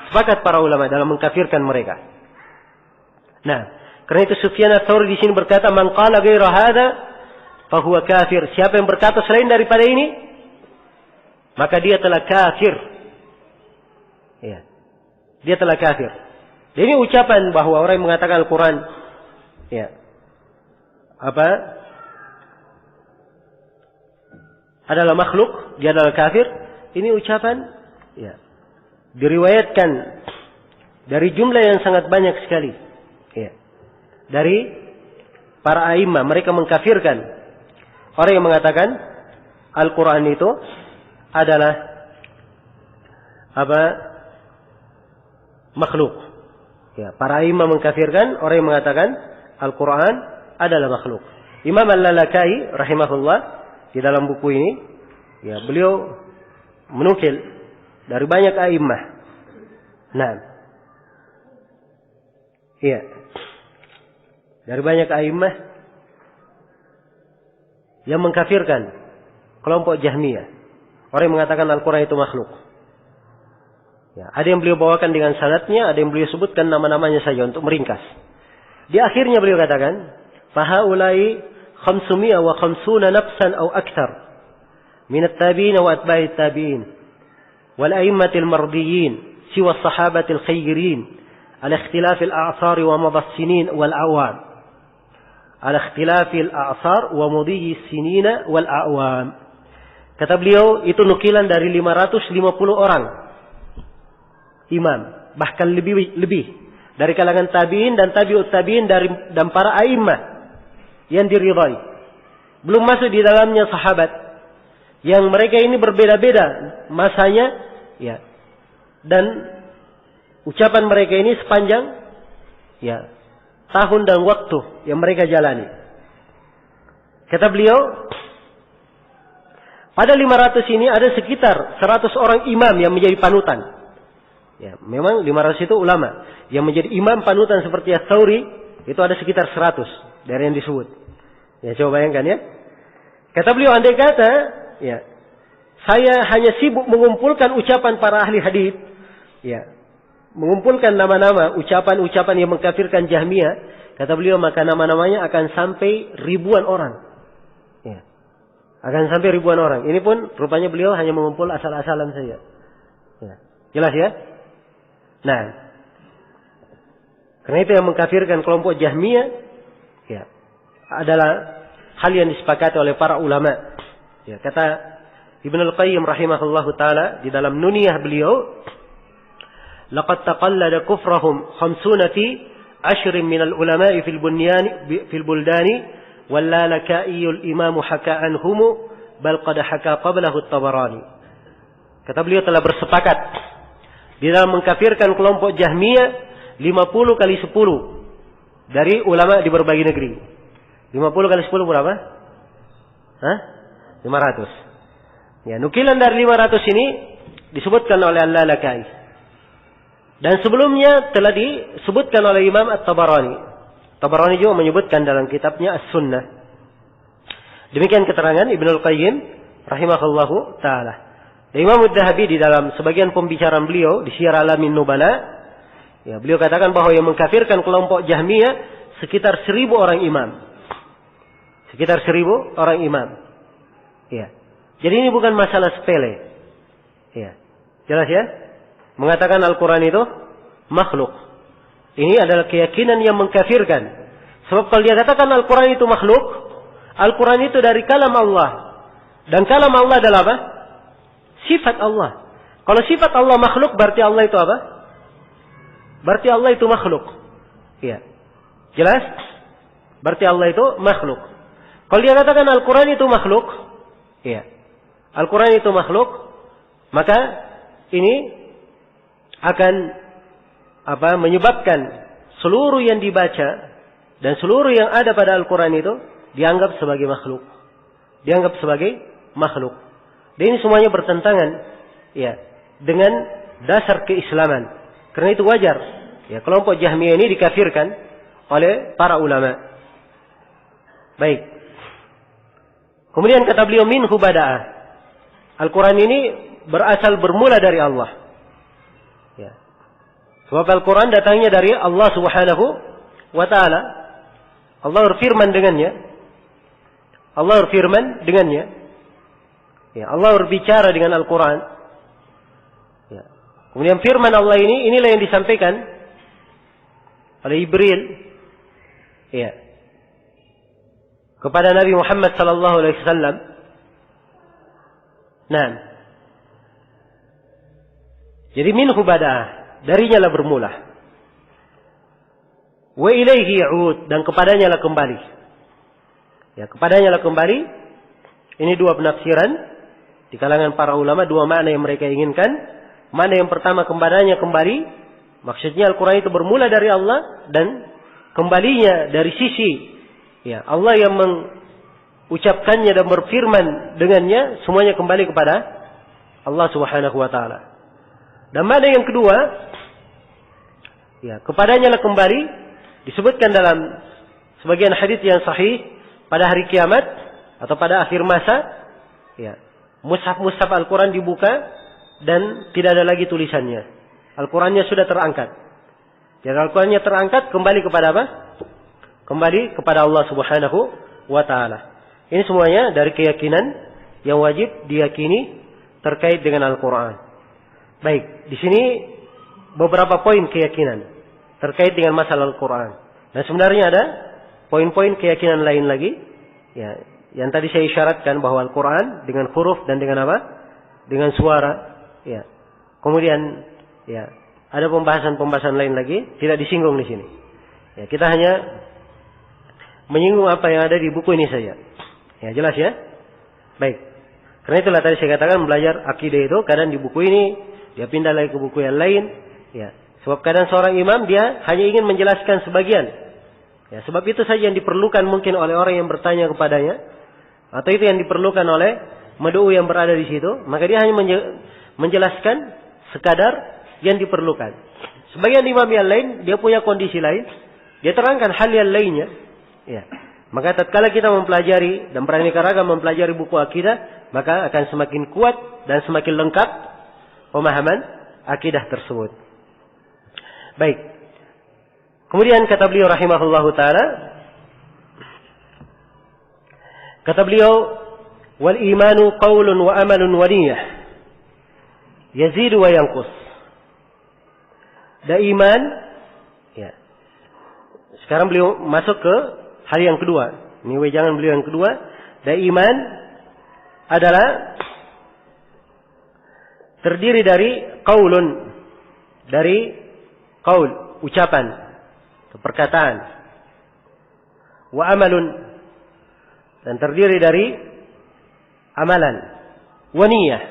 Sepakat para ulama dalam mengkafirkan mereka. Nah, karena itu Sufyan ats-Tsauri di sini berkata, "Man qala ghaira hada fa huwa kafir." Siapa yang berkata selain daripada ini, maka dia telah kafir. Ya. Dia telah kafir. Jadi ini ucapan bahwa orang yang mengatakan Al-Quran ya, adalah makhluk, dia adalah kafir. Ini ucapan ya, diriwayatkan dari jumlah yang sangat banyak sekali. Ya. Dari para a'imah, mereka mengkafirkan orang yang mengatakan Al-Quran itu adalah makhluk. Ya, para a'imah mengkafirkan orang yang mengatakan Al-Quran adalah makhluk. Imam Al-Lalakai rahimahullah di dalam buku ini, ya, beliau menukil dari banyak a'immah. Nah. Iya. Dari banyak a'immah yang mengkafirkan kelompok Jahmiyah. Orang yang mengatakan Al-Quran itu makhluk. Ya, ada yang beliau bawakan dengan sanadnya, ada yang beliau sebutkan nama-namanya saja untuk meringkas. Di akhirnya beliau katakan, fahaulai 550 nafsan atau akthar min at-tabi'in wa atba'i at-tabi'in wal a'immatil mardiyyin siwa as-sahabatil khayrin ala ikhtilafil a'sar wa madassinin wal awam. Ala ikhtilafil a'sar wa mudiyyi sinina wal a'wam. Kata beliau, itu nukilan dari 550 orang imam, bahkan lebih dari kalangan tabi'in dan tabi'ut tabi'in dan para a'immah yang diridhai. Belum masuk di dalamnya sahabat yang mereka ini berbeda-beda masanya, ya. Dan ucapan mereka ini sepanjang, ya, tahun dan waktu yang mereka jalani. Kata beliau, pada 500 ini ada sekitar 100 orang imam yang menjadi panutan. Ya, memang 500 itu ulama. Yang menjadi imam panutan seperti Ats-Tsauri itu ada sekitar 100 dari yang disebut. Ya, coba bayangkan ya. Kata beliau, andai kata, ya, saya hanya sibuk mengumpulkan ucapan para ahli hadis, ya, mengumpulkan nama-nama ucapan-ucapan yang mengkafirkan Jahmiyah, kata beliau, maka nama-namanya akan sampai ribuan orang. Ya. Akan sampai ribuan orang. Ini pun rupanya beliau hanya mengumpul asal-asalan saja. Ya. Jelas ya? Nah, karena itu yang mengkafirkan kelompok Jahmiyah, ya, adalah hal yang disepakati oleh para ulama. Ya, kata Ibnul Qayyim rahimahullahu taala di dalam Nuniyah beliau, laqad taqallada kufrahum 50 fi 10 min al-ulama'i fil buldani wal lalaka'i al-imam haka anhum bal qad haka qablahu at-Tabarani. Kata beliau telah bersepakat di dalam mengkafirkan kelompok Jahmiyah 50 kali 10 dari ulama di berbagai negeri. 50 kali 10 berapa? 500. Ya, nukilan dari 500 ini disebutkan oleh Al-Lalakai. Dan sebelumnya telah disebutkan oleh Imam At-Tabarani. Tabarani juga menyebutkan dalam kitabnya As-Sunnah. Demikian keterangan Ibnul Qayyim rahimahullahu ta'ala. Dan Imam Ad-Dahabi di dalam sebagian pembicaraan beliau di Syiar Alamin Nubala, ya, beliau katakan bahwa yang mengkafirkan kelompok Jahmiyah sekitar 1000 orang imam. Sekitar 1000 orang imam. Ya. Jadi ini bukan masalah sepele. Ya. Jelas ya? Mengatakan Al-Quran itu makhluk. Ini adalah keyakinan yang mengkafirkan. Sebab kalau dia katakan Al-Quran itu makhluk, Al-Quran itu dari kalam Allah. Dan kalam Allah adalah apa? Sifat Allah. Kalau sifat Allah makhluk, berarti Allah itu apa? Berarti Allah itu makhluk. Ya. Jelas? Berarti Allah itu makhluk. Kalau dia katakan Al-Quran itu makhluk, ya, Al-Quran itu makhluk, maka ini akan menyebabkan seluruh yang dibaca dan seluruh yang ada pada Al-Quran itu dianggap sebagai makhluk. Dianggap sebagai makhluk. Dan ini semuanya bertentangan, ya, dengan dasar keislaman. Karena itu wajar, ya, kelompok Jahmiyah ini dikafirkan oleh para ulama. Baik. Kemudian kata beliau, minhu bada'ah. Al-Quran ini bermula dari Allah. Ya. Sebab Al-Quran datangnya dari Allah Subhanahu wa ta'ala. Allah berfirman dengannya. Allah berfirman dengannya. Ya, Allah berbicara dengan Al-Quran. Ya. Kemudian firman Allah ini, inilah yang disampaikan oleh Jibril, ya, kepada Nabi Muhammad sallallahu alaihi wasallam. Nah, jadi minhu bada'ah, darinya lah bermula. Wa ilaihi ya'ud, dan kepadanya lah kembali. Ya, kepadanya lah kembali. Ini dua penafsiran di kalangan para ulama, dua makna yang mereka inginkan. Mana yang pertama, kepadanya kembali, maksudnya Al-Quran itu bermula dari Allah dan kembalinya dari sisi, ya, Allah yang mengucapkannya dan berfirman dengannya, semuanya kembali kepada Allah Subhanahu wa ta'ala. Dan mana yang kedua, ya, kepadanya lah kembali, disebutkan dalam sebagian hadis yang sahih pada hari kiamat atau pada akhir masa, Ya. Mushaf Al-Quran dibuka dan tidak ada lagi tulisannya. Al-Qurannya sudah terangkat. Jadi Al-Qurannya terangkat, kembali kepada apa? Kembali kepada Allah Subhanahu wa Ta'ala. Ini semuanya dari keyakinan yang wajib diyakini terkait dengan Al-Quran. Baik, di sini beberapa poin keyakinan terkait dengan masalah Al-Quran. Dan sebenarnya ada poin-poin keyakinan lain lagi. Ya, yang tadi saya isyaratkan bahwa Al-Quran dengan huruf dan dengan apa? Dengan suara. Ya. Kemudian, ya, ada pembahasan-pembahasan lain lagi, tidak disinggung di sini. Ya, kita hanya menyinggung apa yang ada di buku ini saja. Ya, jelas ya? Baik. Karena itulah tadi saya katakan belajar akidah itu kadang di buku ini, dia pindah lagi ke buku yang lain. Ya. Sebab kadang seorang imam dia hanya ingin menjelaskan sebagian. Ya, sebab itu saja yang diperlukan mungkin oleh orang yang bertanya kepadanya. Atau itu yang diperlukan oleh mad'u yang berada di situ. Maka dia hanya menjelaskan sekadar yang diperlukan. Sebagian imam yang lain, dia punya kondisi lain. Dia terangkan hal yang lainnya. Ya. Maka tatkala kita mempelajari dan beraneka ragam mempelajari buku akidah, maka akan semakin kuat dan semakin lengkap pemahaman akidah tersebut. Baik. Kemudian kata beliau rahimahullahu ta'ala, kata beliau, wal imanu qaulun wa amalun wa niyah, yazidu wa yanqus. Dan iman, ya. Sekarang beliau masuk ke hal yang kedua. Ini wejangan beliau yang kedua. Dan iman adalah terdiri dari qaulun, dari qaul, ucapan, perkataan. Wa amalun, dan terdiri dari amalan. Wa niyah,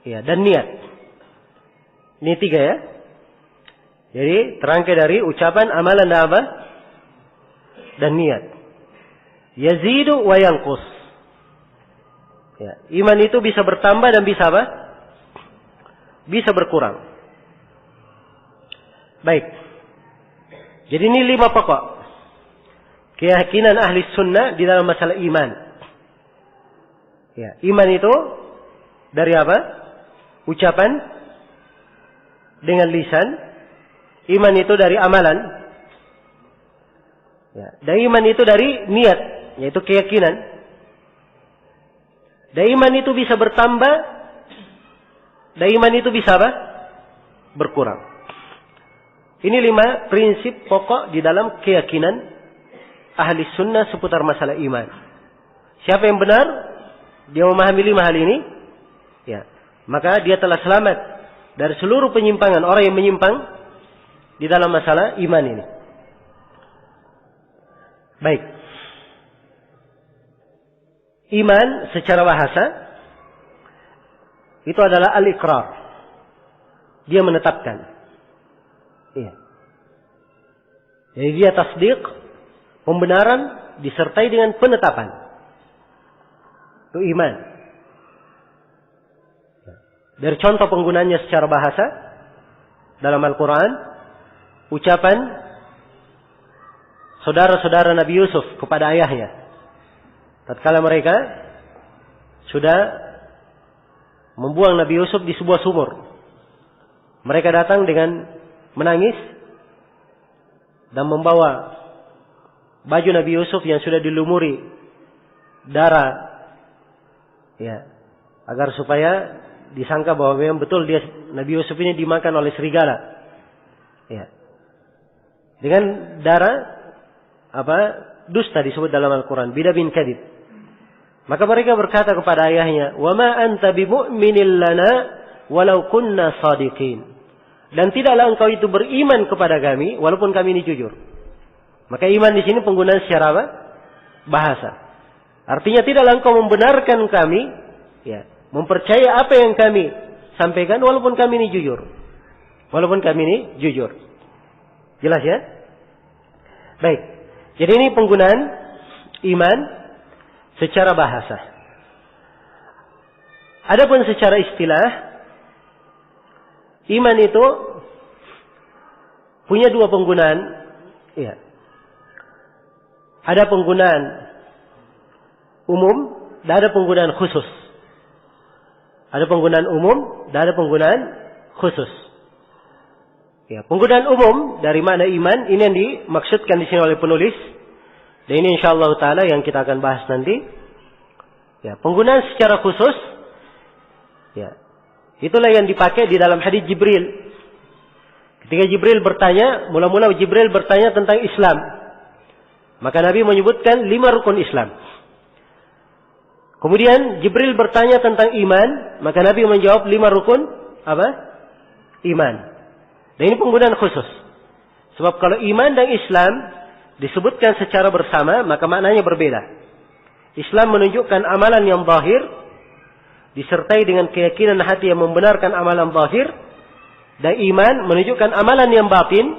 ya, dan niat. Ini tiga ya. Jadi terangkai dari ucapan, amalan dan apa? Dan niat. Yazidu wa yanqus. Ya, iman itu bisa bertambah dan bisa apa? Bisa berkurang. Baik. Jadi ini 5 pokok keyakinan ahli sunnah di dalam masalah iman. Ya, iman itu dari apa? Ucapan dengan lisan. Iman itu dari amalan. Ya. Dan iman itu dari niat, yaitu keyakinan. Dan iman itu bisa bertambah. Dan iman itu bisa apa? Berkurang. Ini 5 prinsip pokok di dalam keyakinan ahli sunnah seputar masalah iman. Siapa yang benar, dia memahami 5 hal ini, ya, maka dia telah selamat dari seluruh penyimpangan orang yang menyimpang di dalam masalah iman ini. Baik. Iman secara bahasa itu adalah al-iqrar. Dia menetapkan. Iya. Jadi dia tasdiq, pembenaran disertai dengan penetapan. Itu iman. Dari contoh penggunaannya secara bahasa dalam Al-Quran, ucapan saudara-saudara Nabi Yusuf kepada ayahnya tatkala mereka sudah membuang Nabi Yusuf di sebuah sumur. Mereka datang dengan menangis dan membawa baju Nabi Yusuf yang sudah dilumuri darah, ya, agar supaya disangka bahwa memang betul dia Nabi Yusuf ini dimakan oleh serigala. Ya. Dengan darah dusta disebut dalam Al-Quran, bidah bin kadib. Maka mereka berkata kepada ayahnya, "Wa ma anta bimu'minin lana walau kunna shadiqin." Dan tidaklah engkau itu beriman kepada kami walaupun kami ini jujur. Maka iman di sini penggunaan secara apa? Bahasa. Artinya tidaklah engkau membenarkan kami, ya, mempercaya apa yang kami sampaikan walaupun kami ini jujur. Walaupun kami ini jujur. Jelas ya? Baik. Jadi ini penggunaan iman secara bahasa. Adapun secara istilah, iman itu punya 2 penggunaan. Ya. Ada penggunaan umum dan ada penggunaan khusus. Ada penggunaan umum dan ada penggunaan khusus. Ya, penggunaan umum dari makna iman ini yang dimaksudkan di sini oleh penulis. Dan ini insyaallah taala yang kita akan bahas nanti. Ya, penggunaan secara khusus ya, itulah yang dipakai di dalam hadis Jibril. Ketika Jibril bertanya, mula-mula Jibril bertanya tentang Islam. Maka Nabi menyebutkan 5 rukun Islam. Kemudian Jibril bertanya tentang iman, maka Nabi menjawab 5 rukun apa? Iman. Dan ini penggunaan khusus. Sebab kalau iman dan Islam disebutkan secara bersama, maka maknanya berbeda. Islam menunjukkan amalan yang zahir disertai dengan keyakinan hati yang membenarkan amalan zahir, dan iman menunjukkan amalan yang batin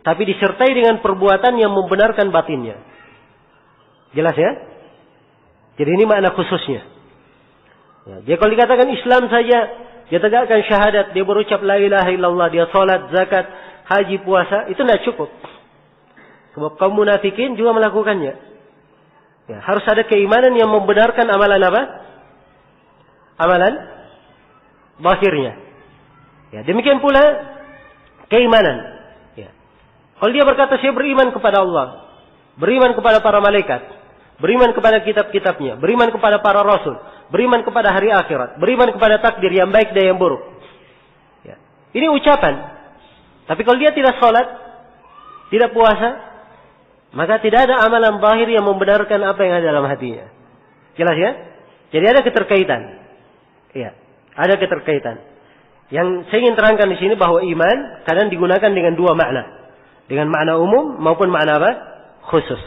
tapi disertai dengan perbuatan yang membenarkan batinnya. Jelas ya? Jadi ini makna khususnya. Ya, jadi kalau dikatakan Islam saja, dia tegakkan syahadat, dia berucap la ilaha illallah, dia salat, zakat, haji, puasa, itu tidak cukup. Sebab kaum munafikin juga melakukannya. Ya, harus ada keimanan yang membenarkan amalan apa? Amalan zahirnya. Ya, demikian pula keimanan. Ya. Kalau dia berkata saya beriman kepada Allah, beriman kepada para malaikat, beriman kepada kitab-kitabnya, beriman kepada para rasul, beriman kepada hari akhirat, beriman kepada takdir yang baik dan yang buruk. Ya. Ini ucapan. Tapi kalau dia tidak sholat, tidak puasa, maka tidak ada amalan zahir yang membenarkan apa yang ada dalam hatinya. Jelas ya? Jadi ada keterkaitan. Ya, ada keterkaitan. Yang saya ingin terangkan di sini bahwa iman kadang digunakan dengan 2 makna. Dengan makna umum maupun makna apa? Khusus.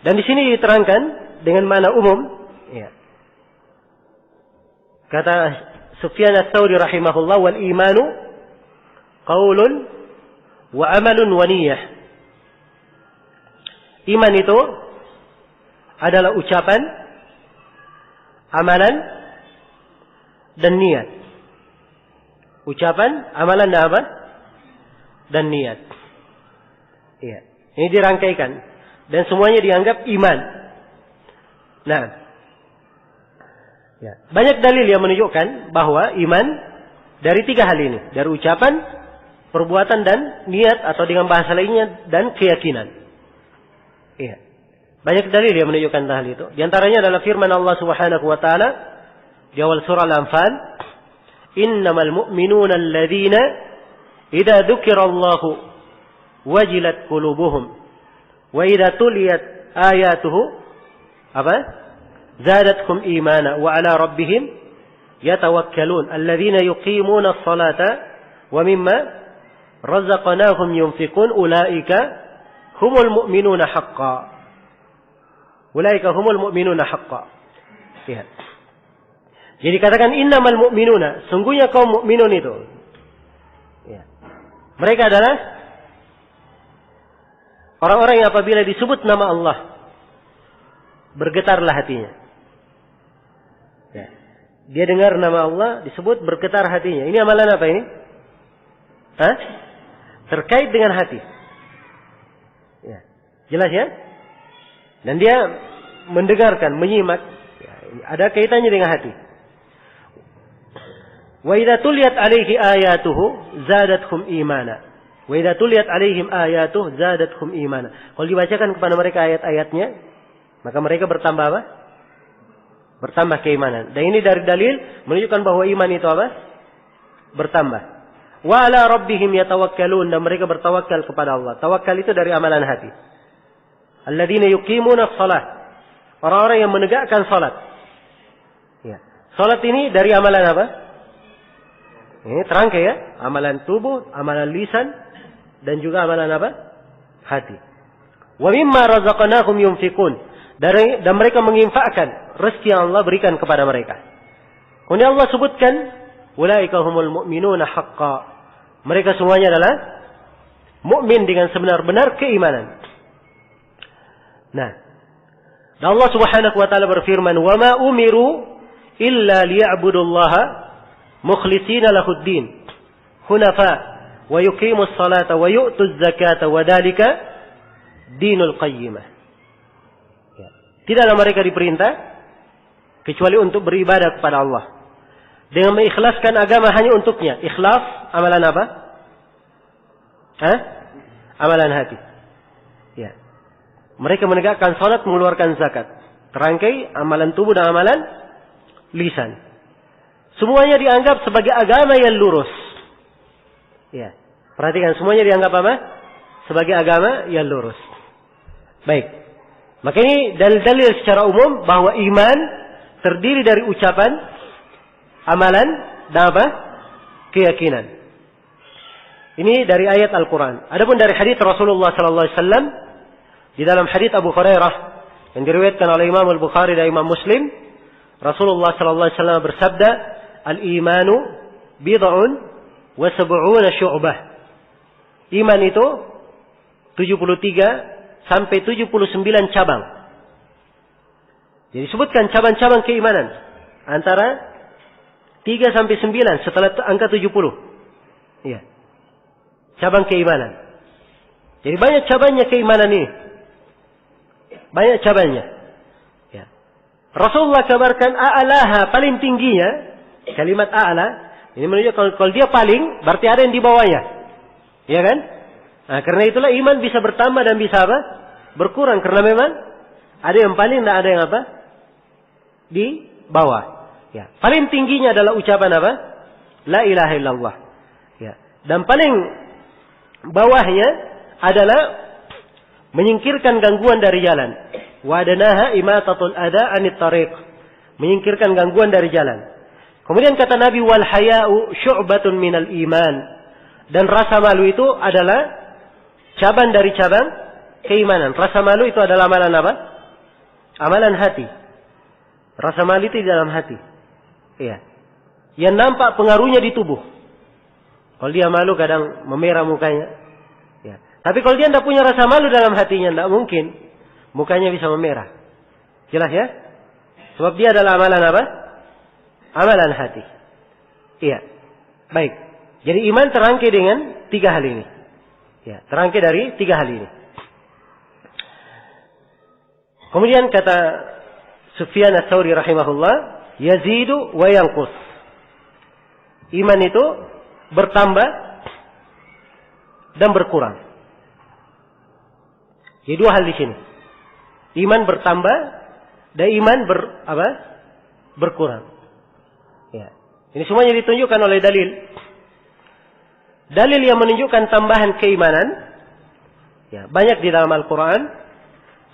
Dan di sini diterangkan dengan makna umum. Ya. Kata Sufyan ats-Tsauri rahimahullah, wal imanu qaulun wa amalun wa niyyah. Iman itu adalah ucapan, amalan, dan niat. Ucapan, amalan, dan apa? Dan niat. Iya. Ini dirangkaikan. Dan semuanya dianggap iman. Nah, ya, banyak dalil yang menunjukkan bahwa iman dari 3 hal ini. Dari ucapan, perbuatan, dan niat, atau dengan bahasa lainnya, dan keyakinan. Iya. Banyak dalil yang menunjukkan hal itu. Di antaranya adalah firman Allah Subhanahu wa taala di awal surah Al-Anfal, "Innamal mu'minuna alladzina idza dzukirallahu wajilat qulubuhum wa idza tuliyat ayatuhu apa? Zadatkum imana wa ala rabbihim yatawakkalun alladzina yuqimuna as-salata wa mimma razaqnahum yunfiqun ulaika humul mu'minuna haqqan." Ulaika humul mu'minuna haqqan. Ya. Jadi katakan innamal mu'minuna, sungguhnya kaum mukminun itu. Ya. Mereka adalah orang-orang yang apabila disebut nama Allah, bergetarlah hatinya. Ya. Dia dengar nama Allah, disebut bergetar hatinya. Ini amalan apa ini? Hah? Terkait dengan hati. Ya. Jelas ya? Dan dia mendengarkan, menyimak. Ya, ada kaitannya dengan hati. Wa idza tuliyat alaihi ayatuhu zadatkum imana. Wa idza tuliyat alaihim ayatuhu zadatkum imana. Kalau dibacakan kepada mereka ayat-ayatnya, maka mereka bertambah apa? Bertambah keimanan. Dan ini dari dalil menunjukkan bahwa iman itu apa? Bertambah. Wa ala rabbihim yatawakkalun, dan mereka bertawakal kepada Allah. Tawakal itu dari amalan hati. Alladzina yuqimuna shalah. Orang-orang yang menegakkan salat. Ya. Salat ini dari amalan apa? Ini terangkai ya, amalan tubuh, amalan lisan, dan juga amalan apa? Hati. Wa mimma razaqnahum yunfiqun. Dan mereka menginfakkan rezeki yang Allah berikan kepada mereka. Kemudian Allah sebutkan, ulaika humul mu'minuna haqqan. Mereka semuanya adalah mukmin dengan sebenar-benar keimanan. Nah, dan Allah Subhanahu wa taala berfirman, "Wa ma umiru illa liya'budullaha mukhlishina lahuddin, hunafa, wa yuqimus salata wa yu'tuz zakata wa dzalika dinul qayyimah." Ya. Tidaklah mereka diperintah kecuali untuk beribadah kepada Allah. Dengan mengikhlaskan agama hanya untuknya. Ikhlas amalan apa? Amalan hati. Ya. Mereka menegakkan salat, mengeluarkan zakat. Terangkai amalan tubuh dan amalan lisan. Semuanya dianggap sebagai agama yang lurus. Ya. Perhatikan, semuanya dianggap apa? Sebagai agama yang lurus. Baik. Maka ini dalil-dalil secara umum bahwa iman terdiri dari ucapan, amalan, dan apa? Keyakinan. Ini dari ayat Al-Quran. Adapun dari hadits Rasulullah sallallahu alaihi wasallam, di dalam hadits Abu Hurairah yang diriwayatkan oleh Imam Al-Bukhari dan Imam Muslim, Rasulullah sallallahu alaihi wasallam bersabda, "Al-imanu bid'un wa sab'una syu'bah." Iman itu 73 sampai 79 cabang. Jadi sebutkan cabang-cabang keimanan antara 3 sampai 9 setelah angka 70. Iya. Cabang keimanan. Jadi banyak cabangnya keimanan ini. Banyak cabangnya. Ya. Rasulullah kabarkan a'laha, paling tingginya. Kalimat a'la ini menunjukkan kalau dia paling, berarti ada yang di bawahnya. Ya kan? Nah, karena itulah iman bisa bertambah dan bisa apa? Berkurang. Karena memang ada yang paling dan ada yang apa? Di bawah. Ya. Paling tingginya adalah ucapan apa? La ilaha illallah. Ya. Dan paling bawahnya adalah menyingkirkan gangguan dari jalan. Wa adanaha imatatul ada anit tariq. Menyingkirkan gangguan dari jalan. Kemudian kata Nabi, wal haya'u syu'batun minal iman. Dan rasa malu itu adalah cabang dari cabang keimanan. Rasa malu itu adalah amalan apa? Amalan hati. Rasa malu itu di dalam hati. Iya. Yang nampak pengaruhnya di tubuh. Kalau dia malu kadang memerah mukanya. Ya. Tapi kalau dia tidak punya rasa malu dalam hatinya, tidak mungkin mukanya bisa memerah. Jelas ya? Sebab dia adalah amalan apa? Amalan hati. Iya. Baik. Jadi iman terangkai dengan 3 hal ini. Ya, terangkai dari 3 hal ini. Kemudian kata Sufyan Ats-Tsauri rahimahullah, yazidu wa yanqus. Iman itu bertambah dan berkurang. Jadi 2 hal di sini. Iman bertambah dan iman berkurang. Ya. Ini semuanya ditunjukkan oleh dalil. Dalil yang menunjukkan tambahan keimanan, ya, banyak di dalam Al-Quran.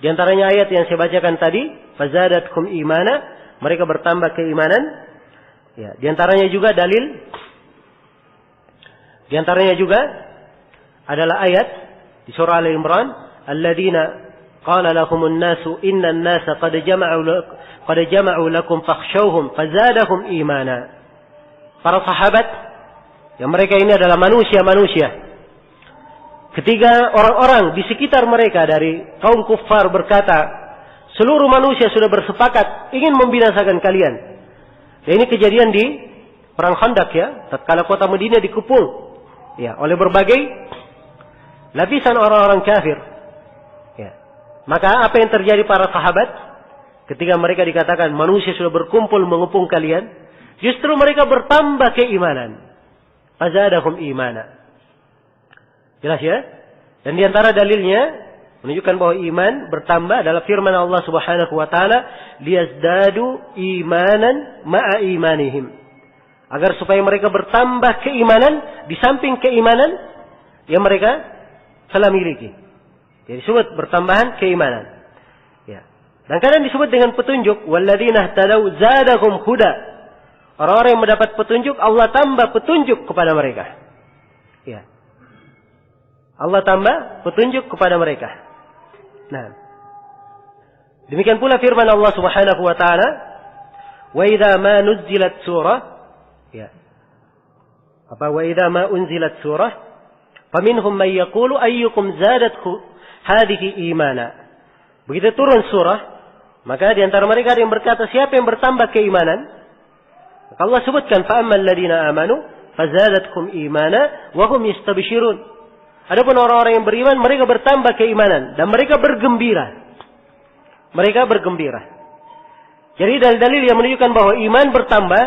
Di antaranya ayat yang saya bacakan tadi, fazadatkum imana, mereka bertambah keimanan. Ya, di antaranya juga dalil. Di antaranya juga adalah ayat di surah Al-Imran, alladzina qala lahumun nasu innan nasa qad jama'u lakum fakhshawhum fazadahum imana. Para sahabat yang mereka ini adalah manusia-manusia. Ketika orang-orang di sekitar mereka dari kaum kuffar berkata, seluruh manusia sudah bersepakat ingin membinasakan kalian. Dan ini kejadian di perang Khandaq ya, tatkala kota Madinah dikepung ya oleh berbagai lapisan orang-orang kafir. Ya. Maka apa yang terjadi para sahabat ketika mereka dikatakan manusia sudah berkumpul mengepung kalian, justru mereka bertambah keimanan. Fazadahum imana. Jelas ya? Dan di antara dalilnya menunjukkan bahwa iman bertambah adalah firman Allah Subhanahu wa taala, liyazdadu imanan ma'a imanihim. Agar supaya mereka bertambah keimanan di samping keimanan yang mereka telah miliki. Jadi disebut bertambahan keimanan. Ya. Dan kadang disebut dengan petunjuk, walladzina ihtadaw zadahum huda. Orang-orang yang mendapat petunjuk, Allah tambah petunjuk kepada mereka. Ya. Allah tambah petunjuk kepada mereka. Nah. Demikian pula firman Allah Subhanahu wa taala, wa idza ma nuzzilat surah, ya. Apa wa idza ma unzilat surah, faminhum man yaqulu ayyukum zadathu hadhihi imana. Begitu turun surah, maka di antara mereka ada yang berkata, siapa yang bertambah keimanan? Allah sebutkan fa'ammal ladina amanu fazadatkum imana wa hum yastabshirun. Adapun orang-orang yang beriman mereka bertambah keimanan dan mereka bergembira. Mereka bergembira. Jadi dalil-dalil yang menunjukkan bahwa iman bertambah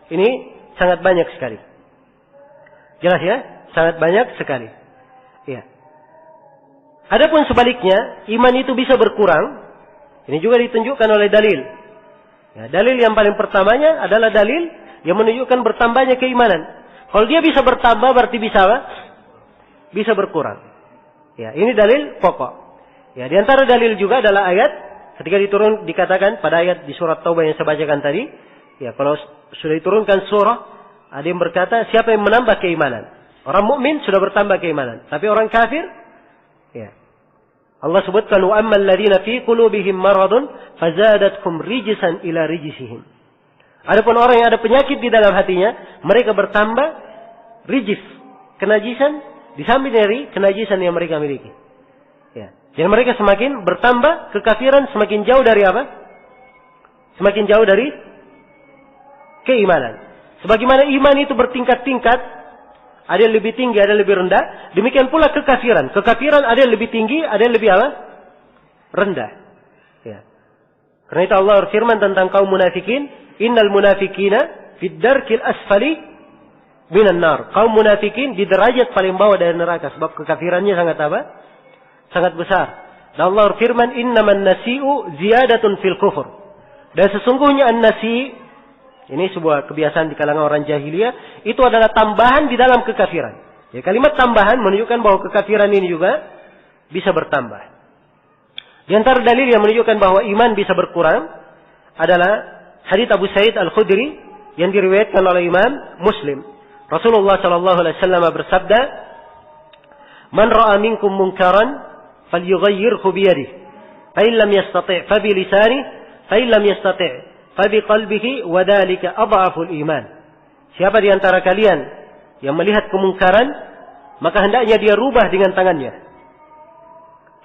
ini sangat banyak sekali. Jelas ya? Sangat banyak sekali. Ya. Adapun sebaliknya, iman itu bisa berkurang. Ini juga ditunjukkan oleh dalil. Ya, dalil yang paling pertamanya adalah dalil yang menunjukkan bertambahnya keimanan. Kalau dia bisa bertambah berarti bisa apa? Bisa berkurang. Ya, ini dalil pokok. Ya, di antara dalil juga adalah ayat ketika dikatakan pada ayat di surat Taubah yang saya bacakan tadi, ya kalau sudah diturunkan surah, ada yang berkata siapa yang menambah keimanan? Orang mukmin sudah bertambah keimanan, tapi orang kafir, ya. Allah sebutkan wa ammal ladzina fi qulubihim maradun fazadatkum rijsan ila rijsihim. Adapun orang yang ada penyakit di dalam hatinya, mereka bertambah rijis, kenajisan di samping dari kenajisan yang mereka miliki. Ya. Dan mereka semakin bertambah kekafiran, semakin jauh dari apa? Semakin jauh dari keimanan. Sebagaimana iman itu bertingkat-tingkat, ada yang lebih tinggi, ada yang lebih rendah. Demikian pula kekafiran. Kekafiran ada yang lebih tinggi, ada yang lebih apa? Rendah. Ya. Karena itu Allah berfirman tentang kaum munafikin, innal munafikina fid darkil asfali minan nar. Kaum munafikin di derajat paling bawah dari neraka sebab kekafirannya sangat apa? Sangat besar. Dan Allah berfirman, innaman nasi'u ziyadatun fil kufur. Dan sesungguhnya an-nasi', ini sebuah kebiasaan di kalangan orang jahiliyah, itu adalah tambahan di dalam kekafiran. Ya, kalimat tambahan menunjukkan bahwa kekafiran ini juga bisa bertambah. Di antara dalil yang menunjukkan bahwa iman bisa berkurang adalah hadits Abu Sa'id Al-Khudri yang diriwayatkan oleh Imam Muslim. Rasulullah sallallahu alaihi wasallam bersabda, "Man ra'a minkum munkaran falyughayyirhu bi yadihi, fa in lam yastati' fa bi lisanihi, fa in lam yastati' fabi qalbihi wa dzalika adhaful iman." Siapa di antara kalian yang melihat kemungkaran, maka hendaknya dia rubah dengan tangannya.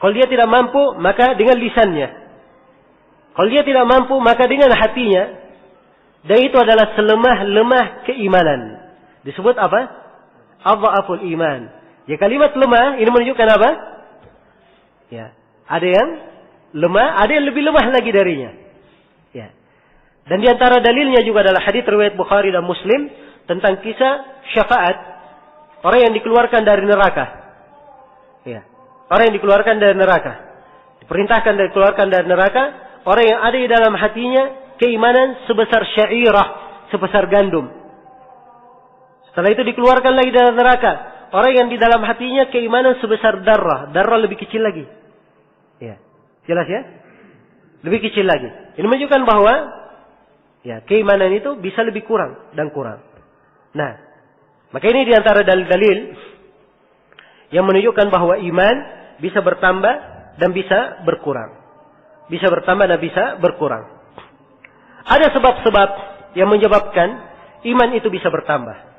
Kalau dia tidak mampu, maka dengan lisannya. Kalau dia tidak mampu, maka dengan hatinya. Dan itu adalah selemah-lemah keimanan. Disebut apa? Adhaful iman. Ya, kalimat lemah ini menunjukkan apa? Ya, ada yang lemah, ada yang lebih lemah lagi darinya. Ya. Dan di antara dalilnya juga adalah hadits riwayat Bukhari dan Muslim tentang kisah syafaat orang yang dikeluarkan dari neraka. Ya. Orang yang dikeluarkan dari neraka. Diperintahkan dikeluarkan dari neraka orang yang ada di dalam hatinya keimanan sebesar syairah, sebesar gandum. Setelah itu dikeluarkan lagi dari neraka orang yang di dalam hatinya keimanan sebesar darah. Darah lebih kecil lagi. Ya. Jelas ya? Lebih kecil lagi. Ini menunjukkan bahwa ya, keimanan itu bisa lebih kurang dan kurang. Nah, maka ini diantara dalil-dalil yang menunjukkan bahwa iman bisa bertambah dan bisa berkurang. Bisa bertambah dan bisa berkurang. Ada sebab-sebab yang menyebabkan iman itu bisa bertambah.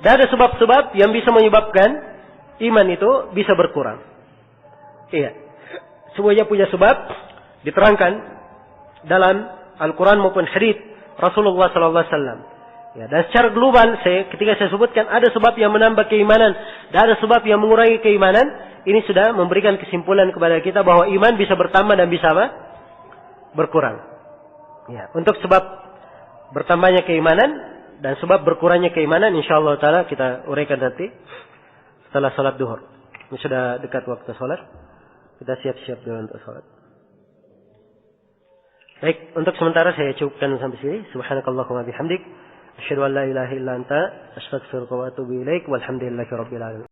Dan ada sebab-sebab yang bisa menyebabkan iman itu bisa berkurang. Iya. Semuanya punya sebab diterangkan dalam Al-Quran maupun hadits Rasulullah sallallahu alaihi wasallam. Ya, dan secara global ketika saya sebutkan ada sebab yang menambah keimanan dan ada sebab yang mengurangi keimanan, ini sudah memberikan kesimpulan kepada kita bahwa iman bisa bertambah dan bisa apa? Berkurang. Ya, untuk sebab bertambahnya keimanan dan sebab berkurangnya keimanan insyaallah taala kita uraikan nanti setelah salat duhur. Ini sudah dekat waktu salat. Kita siap-siap dulu untuk salat. Baik, untuk sementara saya cukupkan sampai sini. Subhanakallahumma bihamdik, asyhadu an la ilaha illa anta, astaghfiruka wa atubu ilaik, walhamdulillahirabbil alamin.